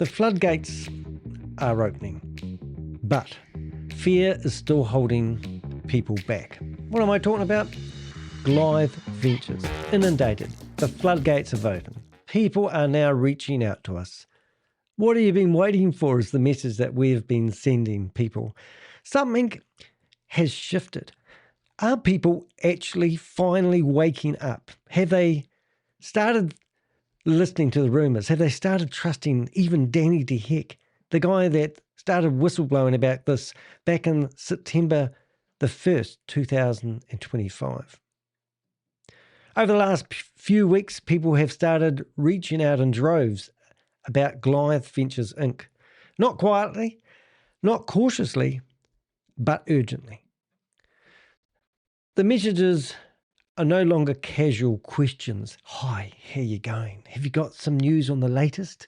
The floodgates are opening, but fear is still holding people back. What am I talking about? Goliath Ventures, inundated. The floodgates have opened. People are now reaching out to us. What have you been waiting for is the message that we've been sending people. Something has shifted. Are people actually finally waking up? Have they started listening to the rumours? Have they started trusting even Danny DeHeck, the guy that started whistleblowing about this back in September the 1st, 2025? Over the last few weeks, people have started reaching out in droves about Goliath Ventures Inc. Not quietly, not cautiously, but urgently. The messages are no longer casual questions. Hi, how you going? Have you got some news on the latest?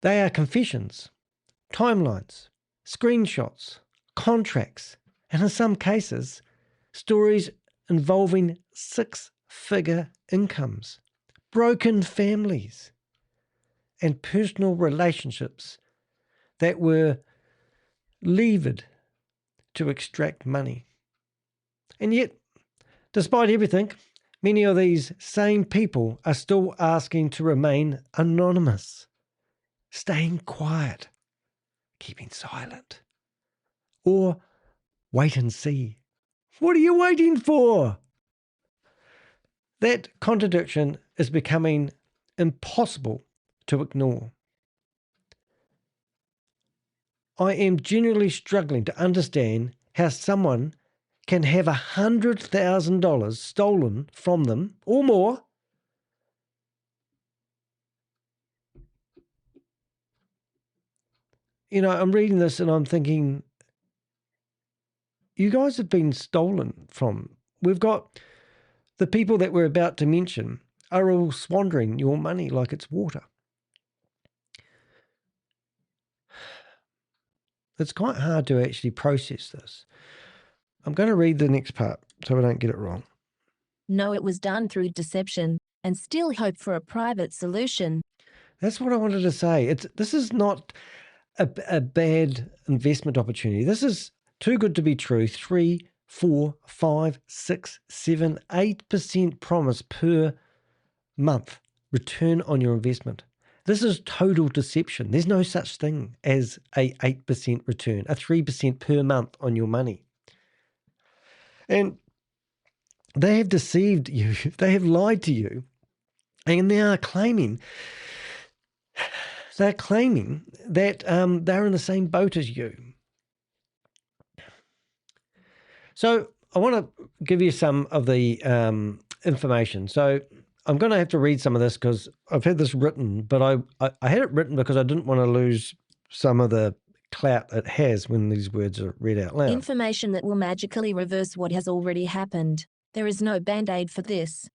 They are confessions, timelines, screenshots, contracts, and in some cases, stories involving six-figure incomes, broken families, and personal relationships that were levered to extract money. And yet, despite everything, many of these same people are still asking to remain anonymous, staying quiet, keeping silent, or wait and see. What are you waiting for? That contradiction is becoming impossible to ignore. I am genuinely struggling to understand how someone can have $100,000 stolen from them or more I'm reading this and I'm thinking, you guys have been stolen from. We've got the people that we're about to mention are all squandering your money like it's water. It's quite hard to actually process this. I'm going to read the next part so I don't get it wrong. No, it was done through deception and still hope for a private solution. That's what I wanted to say. This is not a bad investment opportunity. This is too good to be true. 3, 4, 5, 6, 7, 8% promise per month return on your investment. This is total deception. There's no such thing as a 8% return, a 3% per month on your money. And they have deceived you. They have lied to you. And they are claiming that they're in the same boat as you. So I want to give you some of the information. So I'm going to have to read some of this because I've had this written, but I had it written because I didn't want to lose some of the clout it has when these words are read out loud. Information that will magically reverse what has already happened. There is no band-aid for this.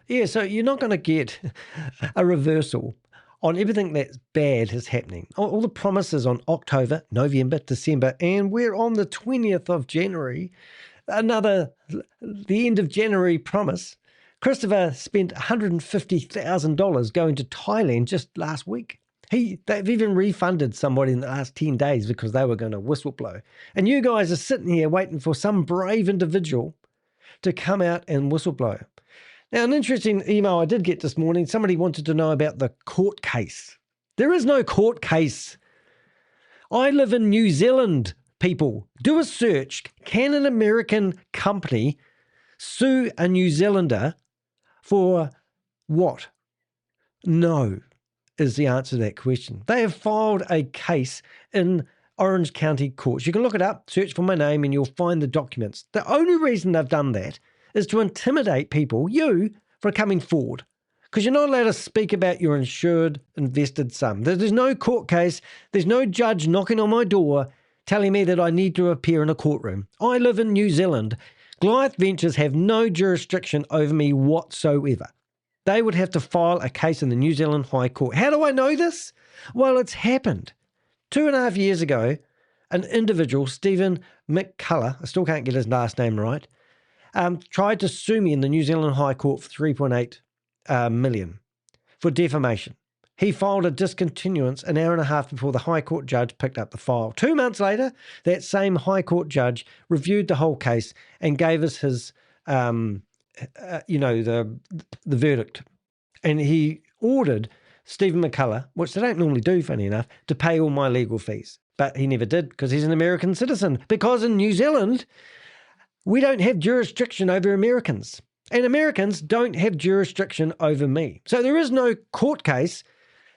Yeah, so you're not going to get a reversal on everything that's bad is happening. All the promises on October, November, December, and we're on the 20th of January. The end of January promise. Christopher spent $150,000 going to Thailand just last week. They've even refunded somebody in the last 10 days because they were going to whistleblow. And you guys are sitting here waiting for some brave individual to come out and whistleblow. Now, an interesting email I did get this morning, somebody wanted to know about the court case. There is no court case. I live in New Zealand, people. Do a search. Can an American company sue a New Zealander for what? No, is the answer to that question. They have filed a case in Orange County courts. You can look it up, search for my name, and you'll find the documents. The only reason they've done that is to intimidate people, you, for coming forward. Because you're not allowed to speak about your insured invested sum. There's no court case. There's no judge knocking on my door telling me that I need to appear in a courtroom. I live in New Zealand. Goliath Ventures have no jurisdiction over me whatsoever. They would have to file a case in the New Zealand High Court. How do I know this? Well, it's happened. 2.5 years ago, an individual, Stephen McCullough, I still can't get his last name right, tried to sue me in the New Zealand High Court for $3.8 million for defamation. He filed a discontinuance an hour and a half before the High Court judge picked up the file. 2 months later, that same High Court judge reviewed the whole case and gave us his, the verdict. And he ordered Stephen McCullough, which they don't normally do, funny enough, to pay all my legal fees. But he never did because he's an American citizen. Because in New Zealand, we don't have jurisdiction over Americans. And Americans don't have jurisdiction over me. So there is no court case.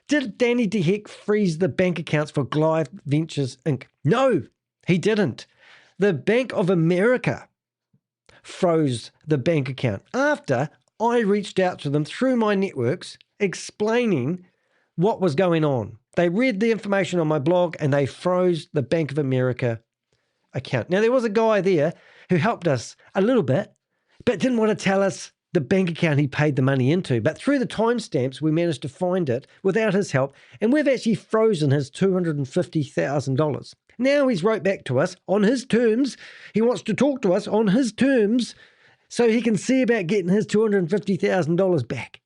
Did Danny DeHeck freeze the bank accounts for Goliath Ventures Inc.? No, he didn't. The Bank of America froze the bank account after I reached out to them through my networks explaining what was going on. They read the information on my blog and they froze the Bank of America account. Now, there was a guy there who helped us a little bit, but didn't want to tell us the bank account he paid the money into. But through the timestamps, we managed to find it without his help, and we've actually frozen his $250,000. Now he's wrote back to us on his terms. He wants to talk to us on his terms so he can see about getting his $250,000 back.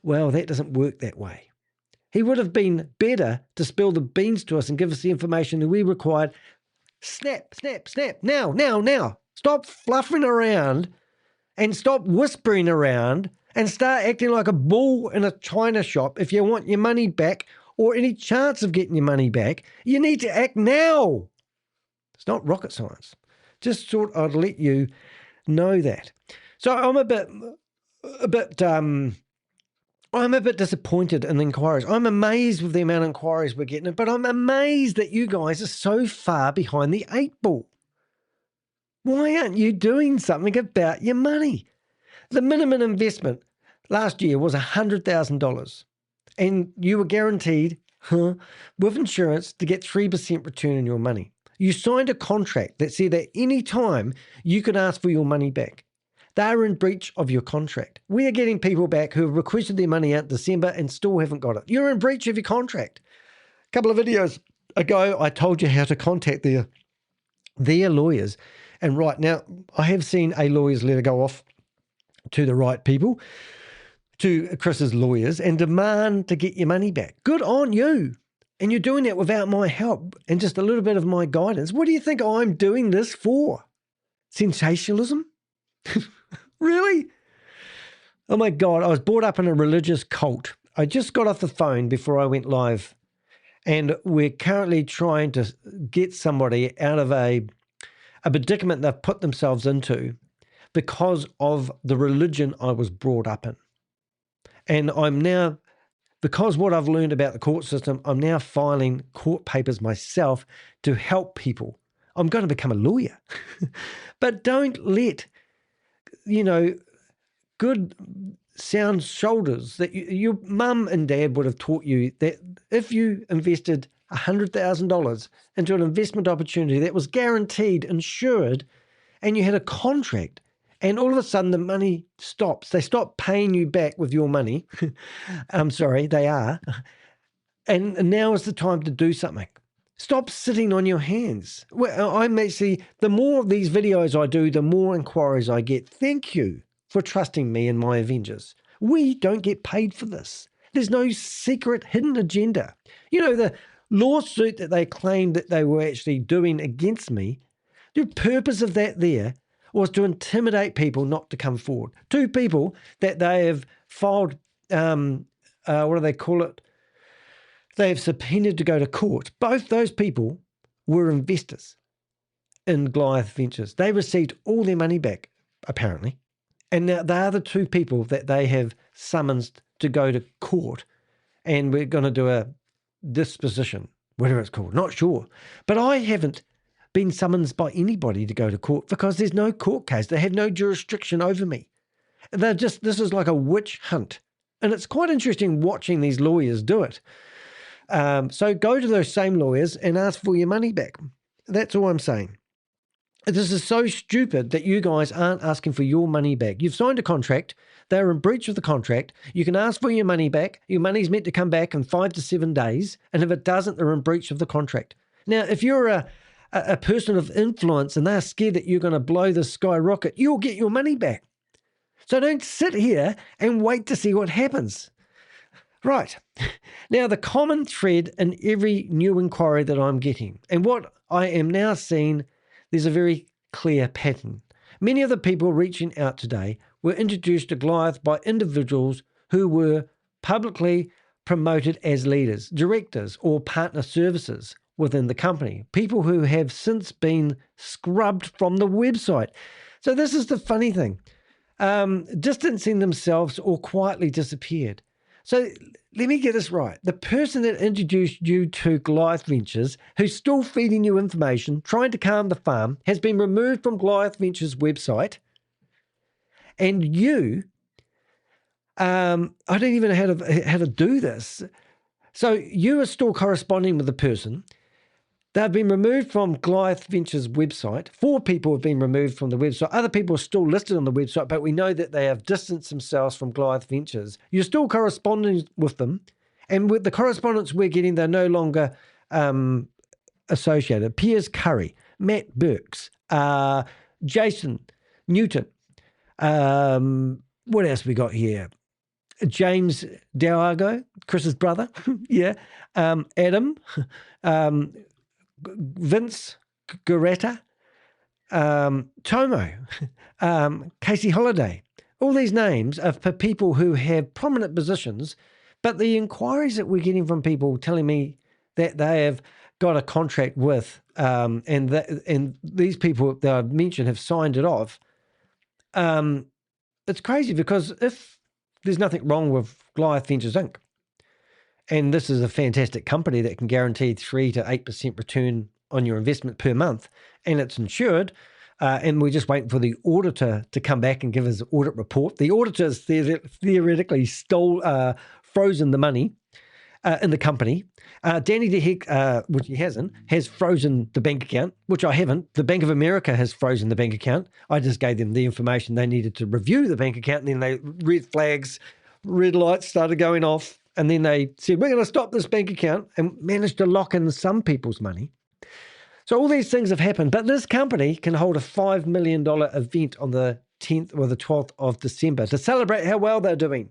Well, that doesn't work that way. He would have been better to spill the beans to us and give us the information that we required. Snap, snap, snap. Now. Stop fluffing around and stop whispering around and start acting like a bull in a china shop. If you want your money back or any chance of getting your money back, you need to act now. It's not rocket science. Just thought I'd let you know that. So I'm a bit disappointed in the inquiries. I'm amazed with the amount of inquiries we're getting, but I'm amazed that you guys are so far behind the 8 ball. Why aren't you doing something about your money? The minimum investment last year was $100,000, and you were guaranteed, with insurance, to get 3% return on your money. You signed a contract that said at any time you could ask for your money back. They are in breach of your contract. We are getting people back who have requested their money out in December and still haven't got it. You're in breach of your contract. A couple of videos ago, I told you how to contact their lawyers. And right now, I have seen a lawyer's letter go off to the right people, to Chris's lawyers, and demand to get your money back. Good on you. And you're doing that without my help and just a little bit of my guidance. What do you think I'm doing this for? Sensationalism? Really? Oh my God, I was brought up in a religious cult. I just got off the phone before I went live, and we're currently trying to get somebody out of a predicament they've put themselves into because of the religion I was brought up in. And I'm now, because what I've learned about the court system, I'm now filing court papers myself to help people. I'm going to become a lawyer. But don't let, good sound shoulders that your mum and dad would have taught you that if you invested $100,000 into an investment opportunity that was guaranteed, insured, and you had a contract, and all of a sudden the money stops. They stop paying you back with your money. I'm sorry, they are. And now is the time to do something. Stop sitting on your hands. Well, the more of these videos I do, the more inquiries I get. Thank you for trusting me and my Avengers. We don't get paid for this. There's no secret hidden agenda. The lawsuit that they claimed that they were actually doing against me, the purpose of that there was to intimidate people not to come forward. 2 people that they have filed, what do they call it? They have subpoenaed to go to court. Both those people were investors in Goliath Ventures. They received all their money back, apparently. And now they are the 2 people that they have summoned to go to court. And we're going to do a disposition, whatever it's called, not sure. But I haven't been summoned by anybody to go to court because there's no court case. They have no jurisdiction over me. This is like a witch hunt. And it's quite interesting watching these lawyers do it. So go to those same lawyers and ask for your money back. That's all I'm saying. This is so stupid that you guys aren't asking for your money back. You've signed a contract. They're in breach of the contract. You can ask for your money back. Your money's meant to come back in 5 to 7 days. And if it doesn't, they're in breach of the contract. Now, if you're a person of influence and they're scared that you're going to blow the skyrocket, you'll get your money back. So don't sit here and wait to see what happens. Right. Now, the common thread in every new inquiry that I'm getting, and what I am now seeing, there's a very clear pattern. Many of the people reaching out today were introduced to Goliath by individuals who were publicly promoted as leaders, directors, or partner services within the company, people who have since been scrubbed from the website. So this is the funny thing. Distancing themselves or quietly disappeared. So let me get this right. The person that introduced you to Goliath Ventures, who's still feeding you information, trying to calm the farm, has been removed from Goliath Ventures' website. And you, I don't even know how to do this. So you are still corresponding with the person. They've been removed from Goliath Ventures' website. 4 people have been removed from the website. Other people are still listed on the website, but we know that they have distanced themselves from Goliath Ventures. You're still corresponding with them. And with the correspondence we're getting, they're no longer associated. Piers Curry, Matt Burks, Jason Newton. What else we got here? James Diago, Chris's brother. Yeah. Adam. Vince Garetta, Tomo, Casey Holiday. All these names are for people who have prominent positions, but the inquiries that we're getting from people telling me that they have got a contract with, and these people that I've mentioned have signed it off. It's crazy because if there's nothing wrong with Goliath Ventures Inc., and this is a fantastic company that can guarantee 3 to 8% return on your investment per month, and it's insured. And we're just waiting for the auditor to come back and give his audit report. The auditor's theoretically frozen the money in the company. Danny DeHeck, which he hasn't, has frozen the bank account, which I haven't. The Bank of America has frozen the bank account. I just gave them the information they needed to review the bank account, and then red lights started going off. And then they said, we're going to stop this bank account, and managed to lock in some people's money. So all these things have happened. But this company can hold a $5 million event on the 10th or the 12th of December to celebrate how well they're doing.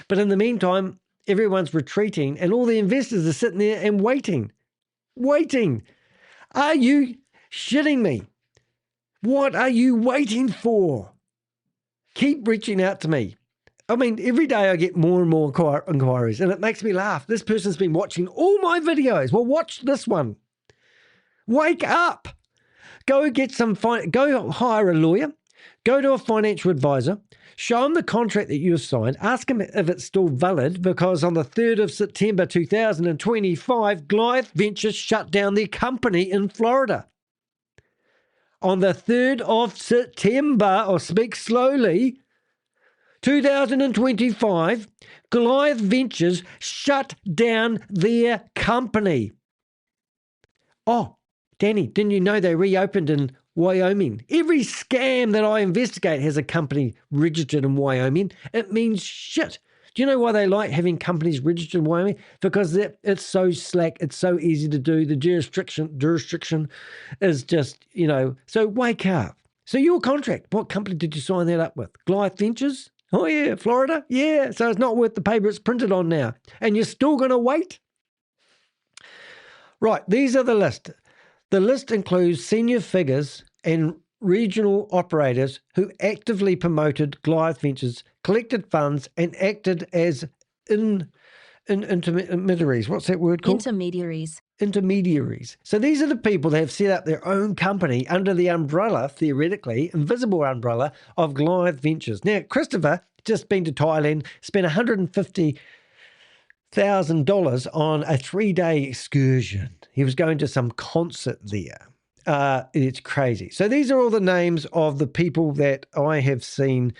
But in the meantime, everyone's retreating, and all the investors are sitting there and waiting. Waiting. Are you shitting me? What are you waiting for? Keep reaching out to me. I mean, every day I get more and more inquiries, and it makes me laugh. This person's been watching all my videos. Well, watch this one. Wake up. Go hire a lawyer. Go to a financial advisor. Show them the contract that you signed. Ask them if it's still valid, because on the 3rd of September 2025, Goliath Ventures shut down their company in Florida. On the 3rd of September, or speak slowly, 2025, Goliath Ventures shut down their company. Oh, Danny, didn't you know they reopened in Wyoming? Every scam that I investigate has a company registered in Wyoming. It means shit. Do you know why they like having companies registered in Wyoming? Because it's so slack, it's so easy to do. The jurisdiction is just, so wake up. So your contract, what company did you sign that up with? Goliath Ventures? Oh, yeah, Florida? Yeah, so it's not worth the paper it's printed on now. And you're still going to wait? Right, these are the list. The list includes senior figures and regional operators who actively promoted Goliath Ventures, collected funds, and acted as intermediaries. What's that word called? Intermediaries. So these are the people that have set up their own company under the umbrella, theoretically, invisible umbrella of Goliath Ventures. Now, Christopher just been to Thailand, spent $150,000 on a 3-day excursion. He was going to some concert there. It's crazy. So these are all the names of the people that I have seen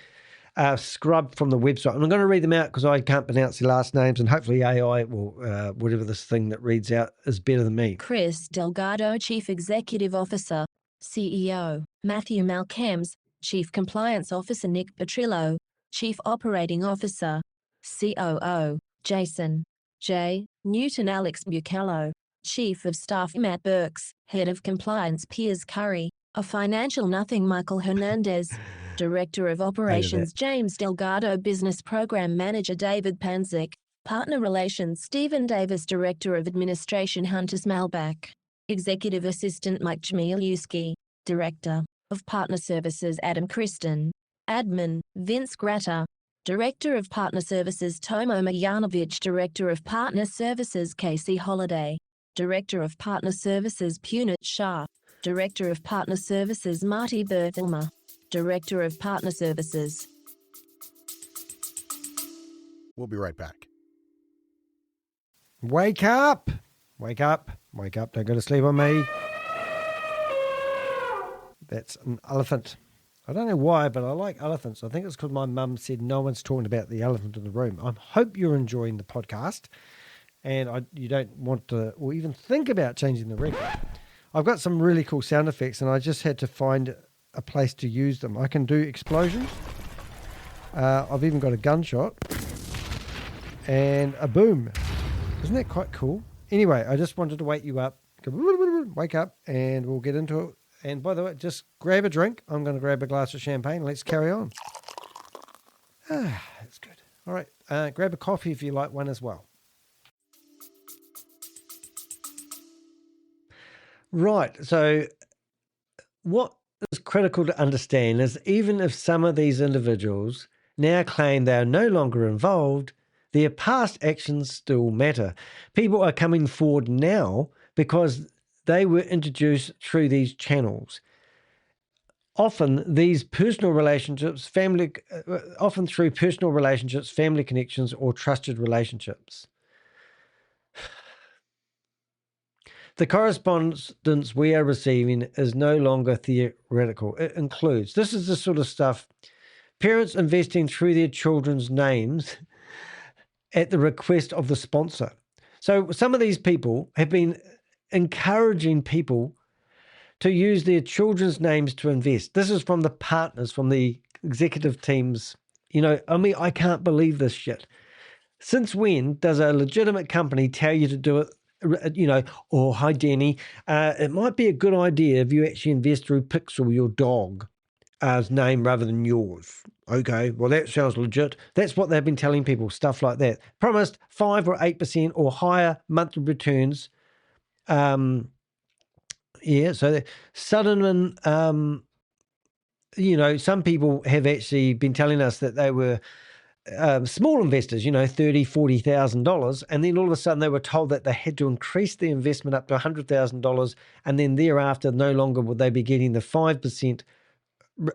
scrubbed from the website. And I'm going to read them out because I can't pronounce their last names, and hopefully AI will, whatever this thing that reads out, is better than me. Chris Delgado, Chief Executive Officer, CEO, Matthew Malcolms, Chief Compliance Officer, Nick Petrillo, Chief Operating Officer, COO, Jason J. Newton, Alex Buchello, Chief of Staff, Matt Burks, Head of Compliance, Piers Curry, A Financial Nothing, Michael Hernandez, Director of Operations, James Delgado, Business Program Manager, David Panzik, Partner Relations Stephen Davis, Director of Administration Hunters Malback, Executive Assistant Mike Jmielewski, Director of Partner Services Adam Kristen, Admin Vince Gratta, Director of Partner Services Tomo Marjanovic, Director of Partner Services Casey Holiday, Director of Partner Services Punit Shah, Director of Partner Services Marty Berthelmer, Director of Partner Services. We'll be right back. Wake up! Wake up! Wake up! Don't go to sleep on me. That's an elephant. I don't know why, but I like elephants. I think it's because my mum said no one's talking about the elephant in the room. I hope you're enjoying the podcast and you don't want to or even think about changing the record. I've got some really cool sound effects and I just had to find a place to use them. I can do explosions. I've even got a gunshot and a boom. Isn't that quite cool? Anyway, I just wanted to wake you up. Wake up and we'll get into it. And by the way, just grab a drink. I'm going to grab a glass of champagne. Let's carry on. That's good. All right. Grab a coffee if you like one as well. Right. So what is critical to understand is even if some of these individuals now claim they are no longer involved, their past actions still matter. People are coming forward now because they were introduced through these channels. Often these personal relationships, family connections, or trusted relationships. The correspondence we are receiving is no longer theoretical. It includes, this is the sort of stuff, parents investing through their children's names at the request of the sponsor. So some of these people have been encouraging people to use their children's names to invest. This is from the partners, from the executive teams. I can't believe this shit. Since when does a legitimate company tell you to do it? Oh, hi, Danny. It might be a good idea if you actually invest through Pixel, your dog's name rather than yours. Okay, well, that sounds legit. That's what they've been telling people, stuff like that. Promised 5 or 8% or higher monthly returns. So Sutherland, some people have actually been telling us that they were small investors, $30,000, $40,000, and then all of a sudden they were told that they had to increase the investment up to $100,000, and then thereafter no longer would they be getting the 5%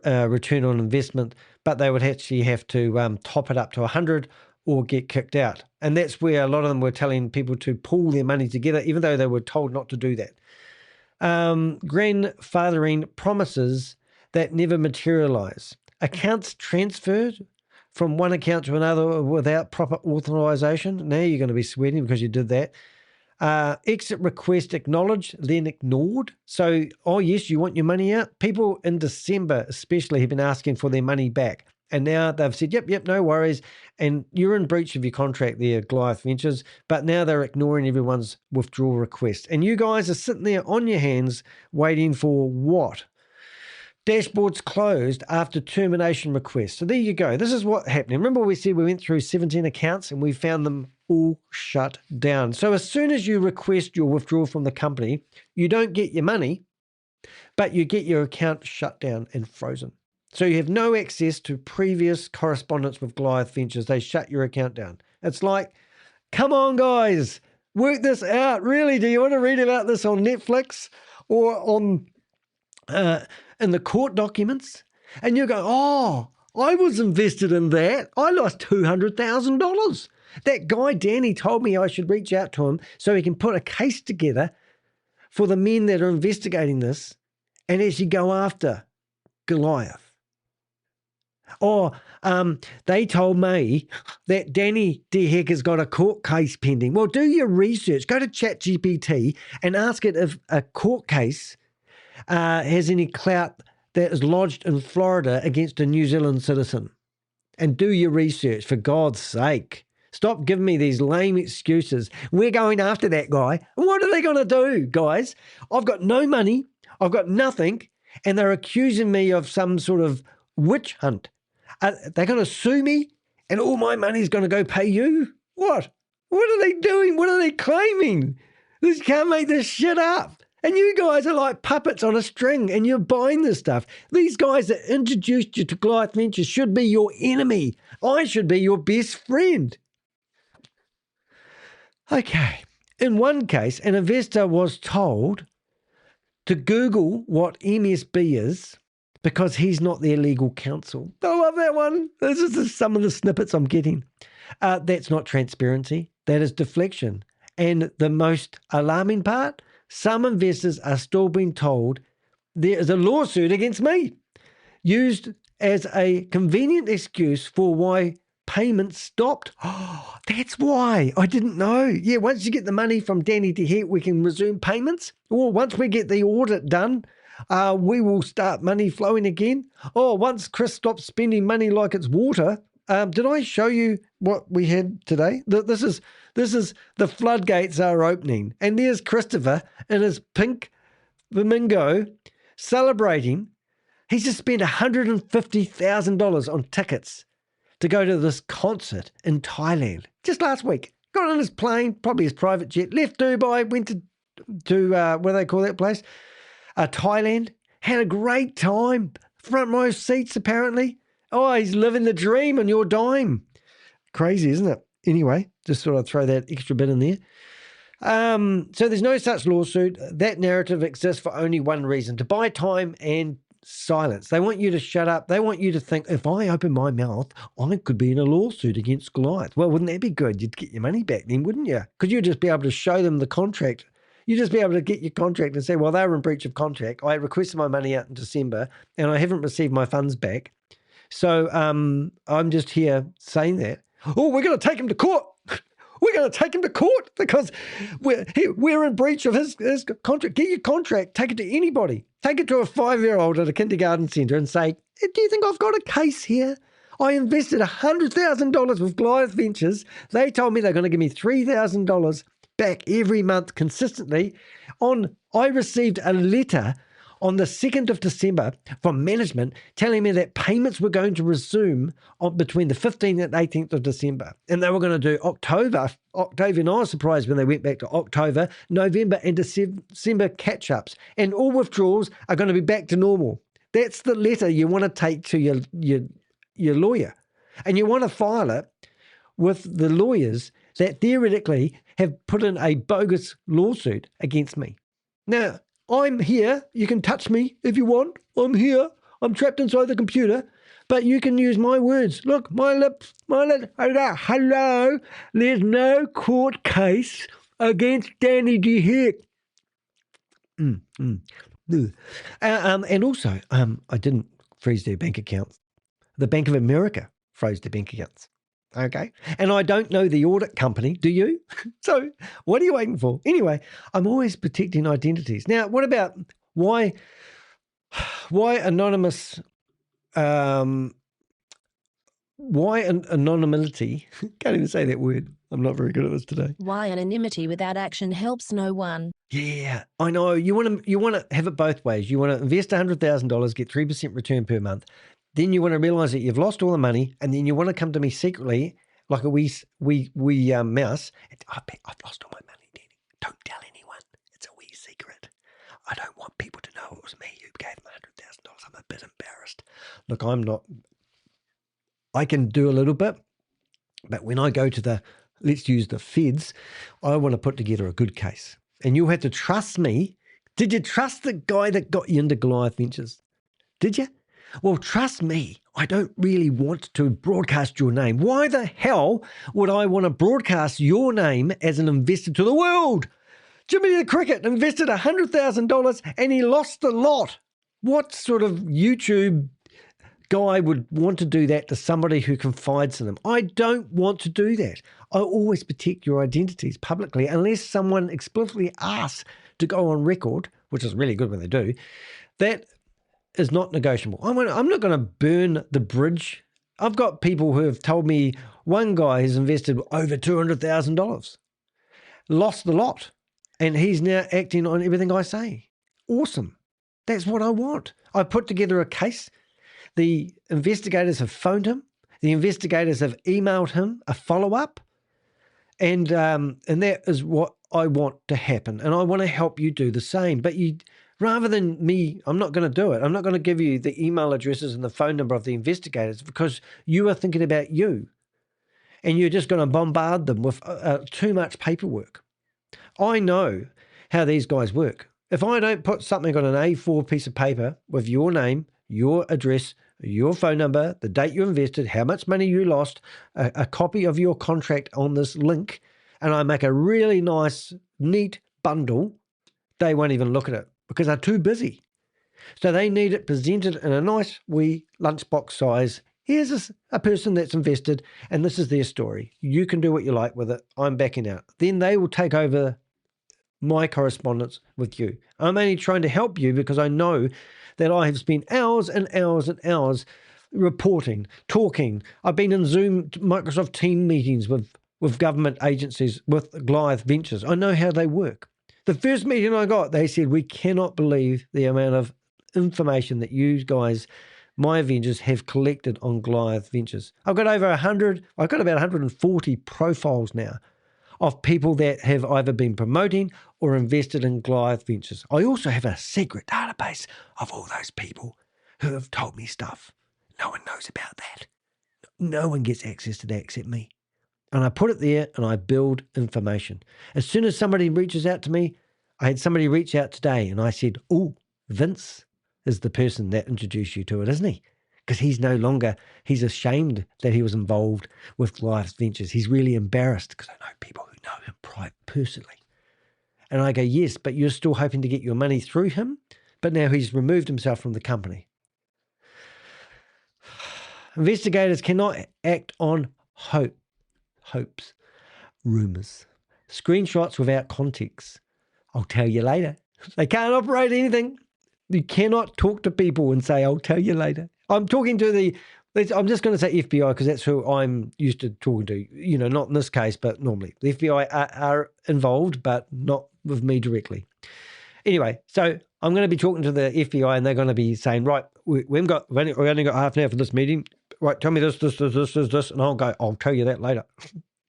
return on investment, but they would actually have to top it up to 100 or get kicked out. And that's where a lot of them were telling people to pool their money together, even though they were told not to do that. Grandfathering promises that never materialize. Accounts transferred from one account to another without proper authorization. Now you're going to be sweating because you did that. Exit request acknowledged, then ignored. So, oh yes, you want your money out? People in December especially have been asking for their money back. And now they've said, yep, no worries. And you're in breach of your contract there, Goliath Ventures. But now they're ignoring everyone's withdrawal request. And you guys are sitting there on your hands waiting for what? Dashboards closed after termination request. So there you go. This is what happened. Remember we said we went through 17 accounts and we found them all shut down. So as soon as you request your withdrawal from the company, you don't get your money, but you get your account shut down and frozen. So you have no access to previous correspondence with Goliath Ventures. They shut your account down. It's like, come on, guys, work this out. Really, do you want to read about this on Netflix or on in the court documents? And you go, oh, I was invested in that. I lost $200,000. That guy, Danny, told me I should reach out to him so he can put a case together for the men that are investigating this and actually go after Goliath. Or they told me that Danny DeHeck has got a court case pending. Well, do your research. Go to ChatGPT and ask it if a court case has any clout that is lodged in Florida against a New Zealand citizen. And do your research, for God's sake. Stop giving me these lame excuses. We're going after that guy. What are they going to do, guys? I've got no money. I've got nothing. And they're accusing me of some sort of witch hunt. They're going to sue me and all my money's going to go pay you? What? What are they doing? What are they claiming? This can't make this shit up. And you guys are like puppets on a string and you're buying this stuff. These guys that introduced you to Goliath Ventures should be your enemy. I should be your best friend. Okay. In one case, an investor was told to Google what MSB is because he's not their legal counsel. I love that one. This is some of the snippets I'm getting. That's not transparency. That is deflection. And the most alarming part, some investors are still being told there is a lawsuit against me, used as a convenient excuse for why payments stopped. Oh, that's why. I didn't know. Yeah, once you get the money from Danny DeHeck, we can resume payments. Or once we get the audit done, we will start money flowing again. Oh, once Chris stops spending money like it's water. Did I show you what we had today? This is the floodgates are opening. And there's Christopher in his pink Flamingo celebrating. He's just spent $150,000 on tickets to go to this concert in Thailand just last week. Got on his plane, probably his private jet, left Dubai, went to what do they call that place? Thailand. Had a great time. Front row seats, apparently. Oh, he's living the dream on your dime. Crazy, isn't it? Anyway, just thought I'd throw that extra bit in there. So there's no such lawsuit. That narrative exists for only one reason, to buy time and silence. They want you to shut up. They want you to think, if I open my mouth, I could be in a lawsuit against Goliath. Well, wouldn't that be good? You'd get your money back then, wouldn't you? Because you'd just be able to show them the contract. You'd just be able to get your contract and say, well, they were in breach of contract. I requested my money out in December and I haven't received my funds back. So I'm just here saying that. Oh, we're going to take him to court. We're going to take him to court because we're in breach of his contract. Get your contract. Take it to anybody. Take it to a 5-year-old at a kindergarten centre and say, do you think I've got a case here? I invested $100,000 with Goliath Ventures. They told me they're going to give me $3,000 back every month consistently. I received a letter on the 2nd of December from management telling me that payments were going to resume between the 15th and 18th of December. And they were going to do October, and I was surprised when they went back to October, November and December catch-ups. And all withdrawals are going to be back to normal. That's the letter you want to take to your lawyer. And you want to file it with the lawyers that theoretically have put in a bogus lawsuit against me. Now, I'm here. You can touch me if you want. I'm here. I'm trapped inside the computer. But you can use my words. Look, my lips. Hello. There's no court case against Danny DeHeck. And also, I didn't freeze their bank accounts. The Bank of America froze their bank accounts. Okay. And I don't know the audit company, do you? So what are you waiting for? Anyway, I'm always protecting identities. Now, what about why anonymous, why anonymity? Can't even say that word. I'm not very good at this today. Why anonymity without action helps no one. Yeah, I know. You want to have it both ways. You want to invest $100,000, get 3% return per month. Then you want to realize that you've lost all the money, and then you want to come to me secretly, like a wee mouse. And, I've lost all my money, Danny. Don't tell anyone. It's a wee secret. I don't want people to know it was me who gave them $100,000. I'm a bit embarrassed. Look, I'm not. I can do a little bit, but when I go to let's use the feds, I want to put together a good case. And you'll have to trust me. Did you trust the guy that got you into Goliath Ventures? Did you? Well, trust me, I don't really want to broadcast your name. Why the hell would I want to broadcast your name as an investor to the world? Jimmy the Cricket invested $100,000 and he lost the lot. What sort of YouTube guy would want to do that to somebody who confides in them? I don't want to do that. I always protect your identities publicly unless someone explicitly asks to go on record, which is really good when they do. That is not negotiable. I'm not going to burn the bridge. I've got people who have told me one guy has invested over $200,000, lost the lot, and he's now acting on everything I say. Awesome. That's what I want. I put together a case. The investigators have phoned him. The investigators have emailed him a follow-up. And that is what I want to happen. And I want to help you do the same. But rather than me, I'm not going to do it. I'm not going to give you the email addresses and the phone number of the investigators because you are thinking about you. And you're just going to bombard them with too much paperwork. I know how these guys work. If I don't put something on an A4 piece of paper with your name, your address, your phone number, the date you invested, how much money you lost, a copy of your contract on this link, and I make a really nice, neat bundle, they won't even look at it because they're too busy. So they need it presented in a nice wee lunchbox size. Here's a person that's invested, and this is their story. You can do what you like with it. I'm backing out. Then they will take over my correspondence with you. I'm only trying to help you because I know that I have spent hours and hours and hours reporting, talking. I've been in Zoom, Microsoft Team meetings with government agencies, with Goliath Ventures. I know how they work. The first meeting I got, they said, we cannot believe the amount of information that you guys, my Avengers, have collected on Goliath Ventures. I've got about 140 profiles now of people that have either been promoting or invested in Goliath Ventures. I also have a secret database of all those people who have told me stuff. No one knows about that. No one gets access to that except me. And I put it there and I build information. As soon as somebody reaches out to me, I had somebody reach out today and I said, oh, Vince is the person that introduced you to it, isn't he? Because he's ashamed that he was involved with Goliath Ventures. He's really embarrassed because I know people who know him personally. And I go, yes, but you're still hoping to get your money through him, but now he's removed himself from the company. Investigators cannot act on hopes, rumors, screenshots without context. I'll tell you later. They can't operate anything. You cannot talk to people and say, I'll tell you later. I'm talking to I'm just going to say FBI because that's who I'm used to talking to. Not in this case, but normally. The FBI are involved, but not with me directly. Anyway, so I'm going to be talking to the FBI and they're going to be saying, right, we've only got half an hour for this meeting. Right, tell me this, and I'll tell you that later.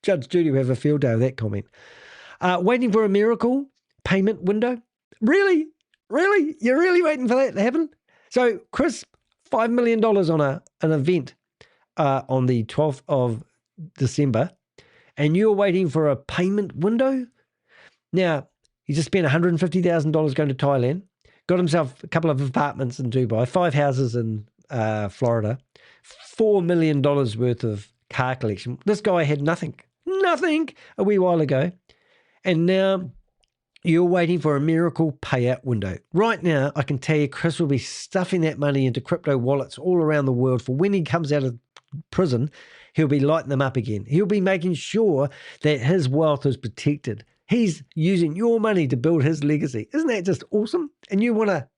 Judge Judy will have a field day with that comment. Waiting for a miracle payment window? Really? Really? You're really waiting for that to happen? So, Chris, $5 million on an event on the 12th of December, and you're waiting for a payment window? Now, he just spent $150,000 going to Thailand, got himself a couple of apartments in Dubai, 5 houses in Florida, $4 million worth of car collection. This guy had nothing a wee while ago, and now you're waiting for a miracle payout window. Right now, I can tell you Chris will be stuffing that money into crypto wallets all around the world for when he comes out of prison, he'll be lighting them up again. He'll be making sure that his wealth is protected. He's using your money to build his legacy. Isn't that just awesome? And you want to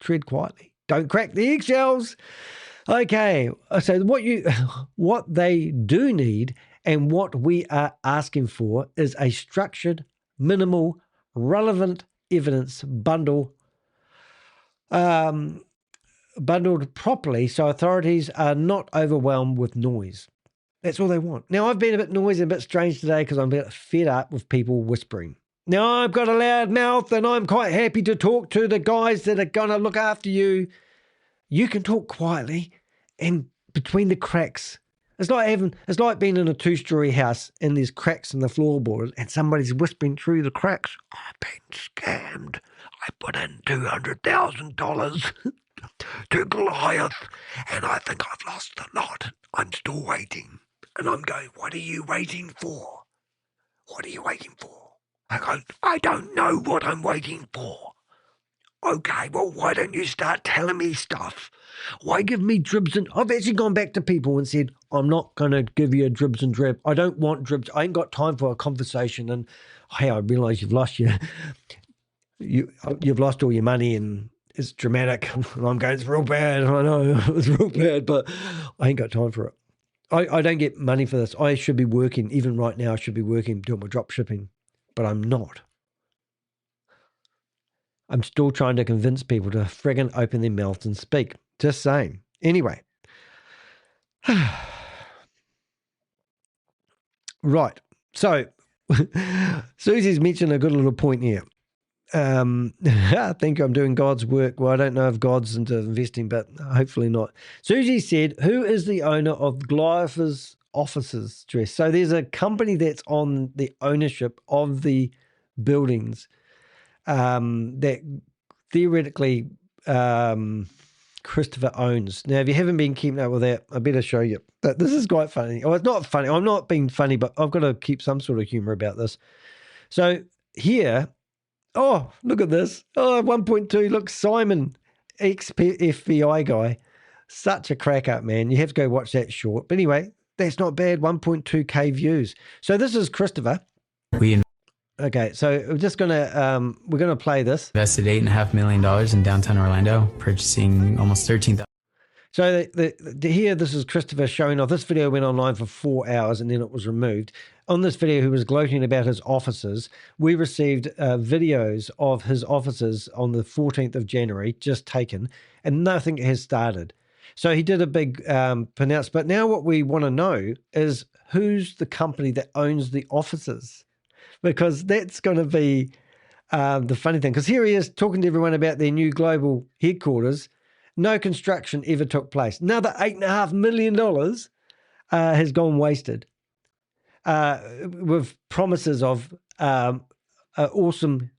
tread quietly. Don't crack the eggshells. Okay, so what they do need and what we are asking for is a structured, minimal, relevant evidence bundled properly so authorities are not overwhelmed with noise. That's all they want. Now, I've been a bit noisy, a bit strange today because I'm a bit fed up with people whispering. Now, I've got a loud mouth and I'm quite happy to talk to the guys that are going to look after you. You can talk quietly and between the cracks. It's like being in a 2-story house and there's cracks in the floorboard and somebody's whispering through the cracks. I've been scammed. I put in $200,000 to Goliath and I think I've lost a lot. I'm still waiting. And I'm going, what are you waiting for? What are you waiting for? I go, I don't know what I'm waiting for. Okay, well, why don't you start telling me stuff? Why give me dribs and... I've actually gone back to people and said, I'm not going to give you a dribs and drab. I don't want dribs. I ain't got time for a conversation. And, hey, I realise you've lost you've lost all your money and it's dramatic. And I'm going, it's real bad. I know, it's real bad, but I ain't got time for it. I don't get money for this. I should be working. Even right now, I should be working, doing my drop shipping, but I'm not. I'm still trying to convince people to friggin' open their mouths and speak. Just saying. Anyway. Right. So Susie's mentioned a good little point here. I think I'm doing God's work. Well, I don't know if God's into investing, but hopefully not. Susie said, who is the owner of Goliath's offices dress? So there's a company that's on the ownership of the buildings that theoretically Christopher owns. Now, if you haven't been keeping up with that, I better show you. But this is quite funny. Oh, it's not funny. I'm not being funny, but I've got to keep some sort of humor about this. So here, oh, look at this. Oh, 1.2. Look, Simon, ex-FBI guy. Such a crack up, man. You have to go watch that short. But anyway, that's not bad. 1.2K views. So this is Christopher. Okay, so we're just we're gonna play this. Invested $8.5 million in downtown Orlando, purchasing almost 13,000. So here, this is Christopher showing off. This video went online for 4 hours and then it was removed. On this video, he was gloating about his offices. We received videos of his offices on the 14th of January, just taken, and nothing has started. So he did a big pronounce. But now what we want to know is who's the company that owns the offices? Because that's going to be the funny thing. Because here he is talking to everyone about their new global headquarters. No construction ever took place. Another $8.5 million has gone wasted with promises of an awesome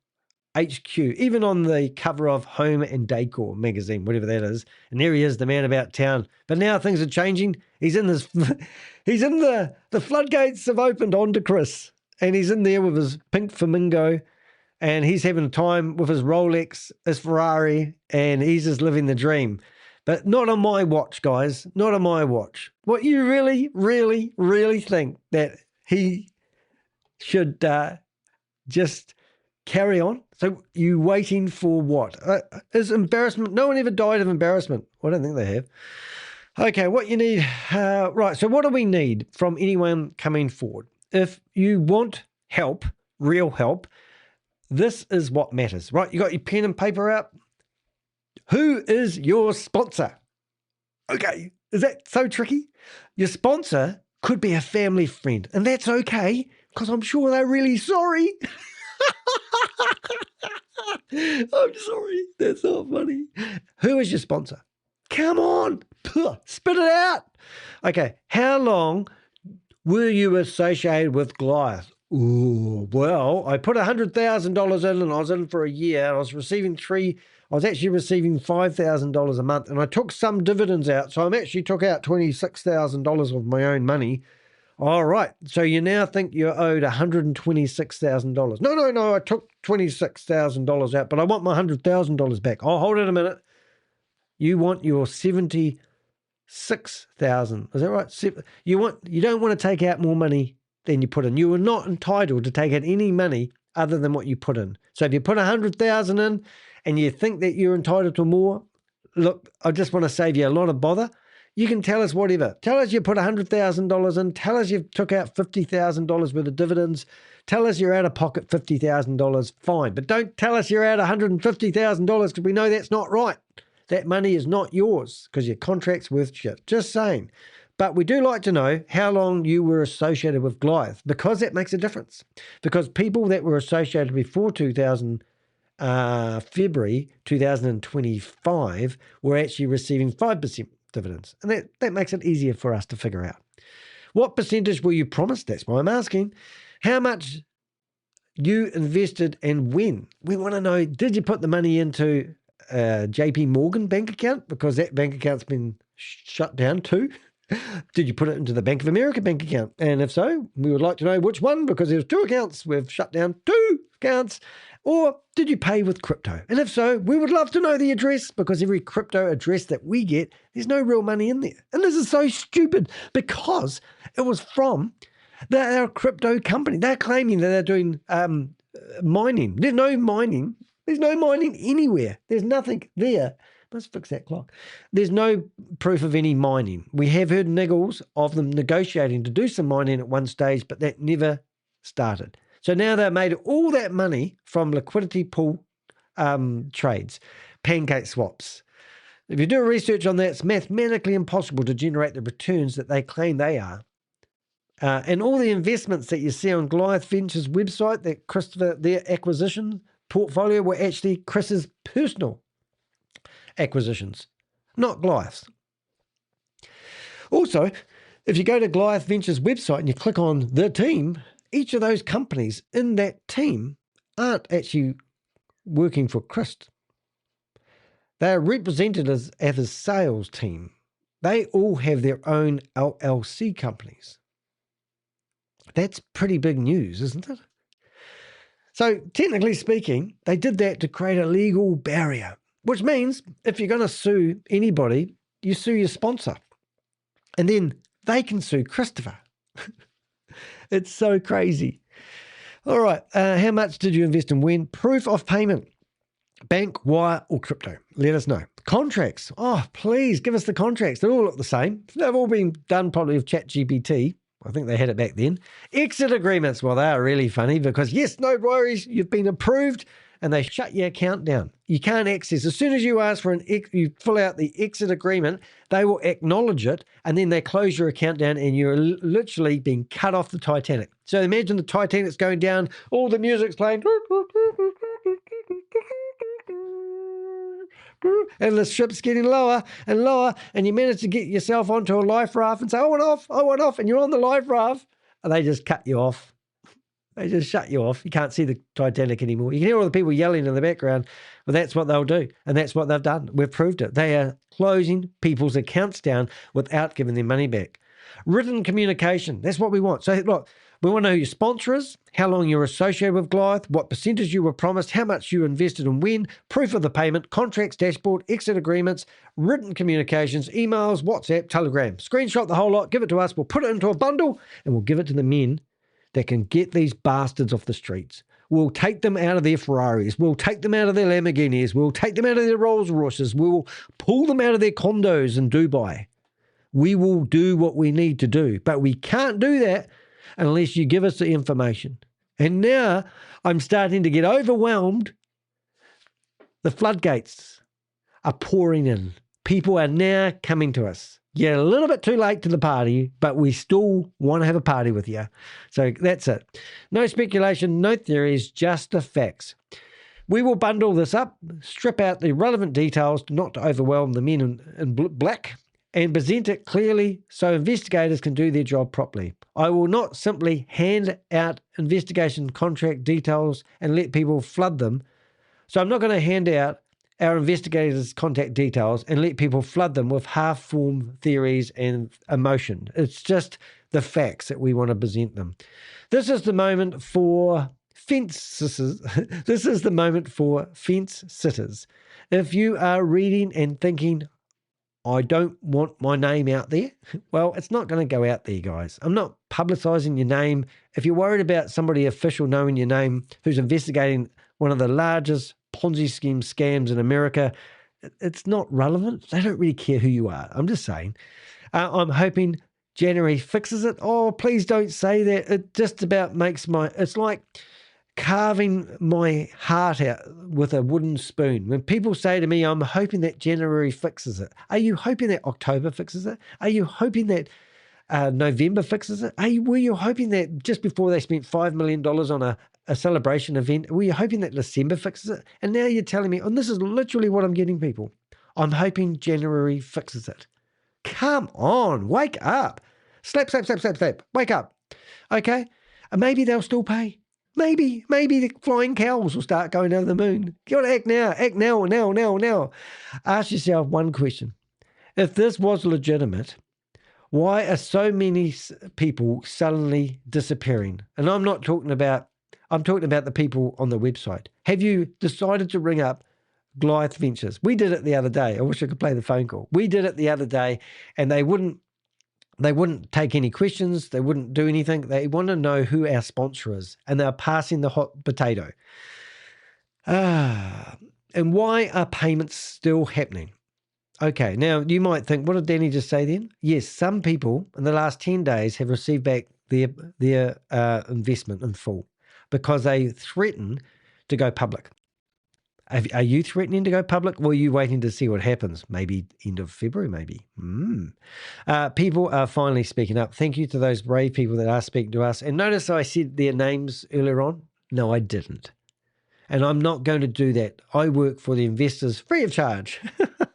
HQ, even on the cover of Home and Decor magazine, whatever that is. And there he is, the man about town. But now things are changing. He's in this. He's in the floodgates have opened onto Chris. And he's in there with his pink Flamingo, and he's having a time with his Rolex, his Ferrari, and he's just living the dream. But not on my watch, guys. Not on my watch. What, you really, really, really think that he should just carry on? So you waiting for what? Is embarrassment? No one ever died of embarrassment. I don't think they have. Okay, what you need. Right, so what do we need from anyone coming forward? If you want help, real help, this is what matters, right? You got your pen and paper out? Who is your sponsor? Okay, is that so tricky? Your sponsor could be a family friend, and that's okay, because I'm sure they're really sorry. I'm sorry, that's not funny. Who is your sponsor? Come on, spit it out. Okay, how long were you associated with Goliath? Ooh, well, I put $100,000 in and I was in for a year. I was actually receiving $5,000 a month and I took some dividends out. So I actually took out $26,000 of my own money. All right. So you now think you're owed $126,000. No. I took $26,000 out, but I want my $100,000 back. Oh, hold it a minute. You want your 76,000. Is that right? You don't want to take out more money than you put in. You are not entitled to take out any money other than what you put in. So if you put 100,000 in and you think that you're entitled to more, look, I just want to save you a lot of bother. You can tell us whatever. Tell us you put $100,000 in. Tell us you took out $50,000 worth of dividends. Tell us you're out of pocket $50,000. Fine, but don't tell us you're out $150,000 because we know that's not right. That money is not yours because your contract's worth shit. Just saying. But we do like to know how long you were associated with Goliath because that makes a difference. Because people that were associated before February 2025 were actually receiving 5% dividends. And that makes it easier for us to figure out. What percentage were you promised? That's why I'm asking. How much you invested and when? We want to know, did you put the money into JP Morgan bank account because that bank account's been shut down too? Did you put it into the Bank of America bank account? And if so, we would like to know which one because there's two accounts. We've shut down two accounts. Or did you pay with crypto? And if so, we would love to know the address because every crypto address that we get, there's no real money in there. And this is so stupid because it was from their crypto company. They're claiming that they're doing mining. There's no mining. There's no mining anywhere. There's nothing there. Let's fix that clock. There's no proof of any mining. We have heard niggles of them negotiating to do some mining at one stage, but that never started. So now they've made all that money from liquidity pool trades, pancake swaps. If you do research on that, it's mathematically impossible to generate the returns that they claim they are And all the investments that you see on Goliath Ventures' website, that Christopher, their acquisition portfolio, were actually Chris's personal acquisitions, not Goliath's. Also, if you go to Goliath Ventures' website and you click on the team, each of those companies in that team aren't actually working for Chris. They are represented as a sales team. They all have their own LLC companies. That's pretty big news, isn't it? So technically speaking, they did that to create a legal barrier, which means if you're going to sue anybody, you sue your sponsor. And then they can sue Christopher. It's so crazy. All right. How much did you invest and when? Proof of payment. Bank, wire, or crypto. Let us know. Contracts. Oh, please give us the contracts. They all look the same. They've all been done probably with ChatGPT. I think they had it back then. Exit agreements. Well, they are really funny because, yes, no worries. You've been approved and they shut your account down. You can't access. As soon as you ask for you fill out the exit agreement, they will acknowledge it and then they close your account down and you're literally being cut off the Titanic. So imagine the Titanic's going down, all the music's playing, and the ship's getting lower and lower, and you manage to get yourself onto a life raft and say, I want off, and you're on the life raft, and they just cut you off. They just shut you off. You can't see the Titanic anymore. You can hear all the people yelling in the background, but that's what they'll do, and that's what they've done. We've proved it. They are closing people's accounts down without giving their money back. Written communication, that's what we want. So look, we want to know who your sponsor is, how long you're associated with Goliath, what percentage you were promised, how much you invested and when, proof of the payment, contracts, dashboard, exit agreements, written communications, emails, WhatsApp, Telegram. Screenshot the whole lot, give it to us, we'll put it into a bundle, and we'll give it to the men that can get these bastards off the streets. We'll take them out of their Ferraris. We'll take them out of their Lamborghinis. We'll take them out of their Rolls Royces. We'll pull them out of their condos in Dubai. We will do what we need to do, but we can't do that unless you give us the information. And now I'm starting to get overwhelmed. The floodgates are pouring in. People are now coming to us. You're a little bit too late to the party, but we still want to have a party with you. So that's it. No speculation, no theories, just the facts. We will bundle this up, strip out the relevant details not to overwhelm the men in black, and present it clearly so investigators can do their job properly. I will not simply hand out investigation contract details and let people flood them. So I'm not going to hand out our investigators' contact details and let people flood them with half-formed theories and emotion. It's just the facts that we want to present them. This is the moment for fence sitters. This is the moment for fence sitters. If you are reading and thinking, I don't want my name out there, well, it's not going to go out there, guys. I'm not publicising your name. If you're worried about somebody official knowing your name who's investigating one of the largest Ponzi scheme scams in America, it's not relevant. They don't really care who you are. I'm just saying. I'm hoping January fixes it. Oh, please don't say that. It just about makes it's like carving my heart out with a wooden spoon. When people say to me, I'm hoping that January fixes it. Are you hoping that October fixes it? Are you hoping that November fixes it? Were you hoping that just before they spent $5 million on a celebration event, were you hoping that December fixes it? And now you're telling me, and this is literally what I'm getting people, I'm hoping January fixes it. Come on, wake up. Slap, slap, slap, slap, slap. Wake up. Okay? And maybe they'll still pay. Maybe the flying cows will start going over the moon. You got to act now. Act now. Ask yourself one question. If this was legitimate, why are so many people suddenly disappearing? And I'm talking about the people on the website. Have you decided to ring up Goliath Ventures? We did it the other day. I wish I could play the phone call. We did it the other day, and they wouldn't take any questions. They wouldn't do anything. They want to know who our sponsor is, and they're passing the hot potato. And why are payments still happening? Okay, now you might think, what did Danny just say then? Yes, some people in the last 10 days have received back their investment in full because they threaten to go public. Are you threatening to go public, or are you waiting to see what happens? Maybe end of February, maybe. People are finally speaking up. Thank you to those brave people that are speaking to us. And notice I said their names earlier on. No, I didn't. And I'm not going to do that. I work for the investors free of charge.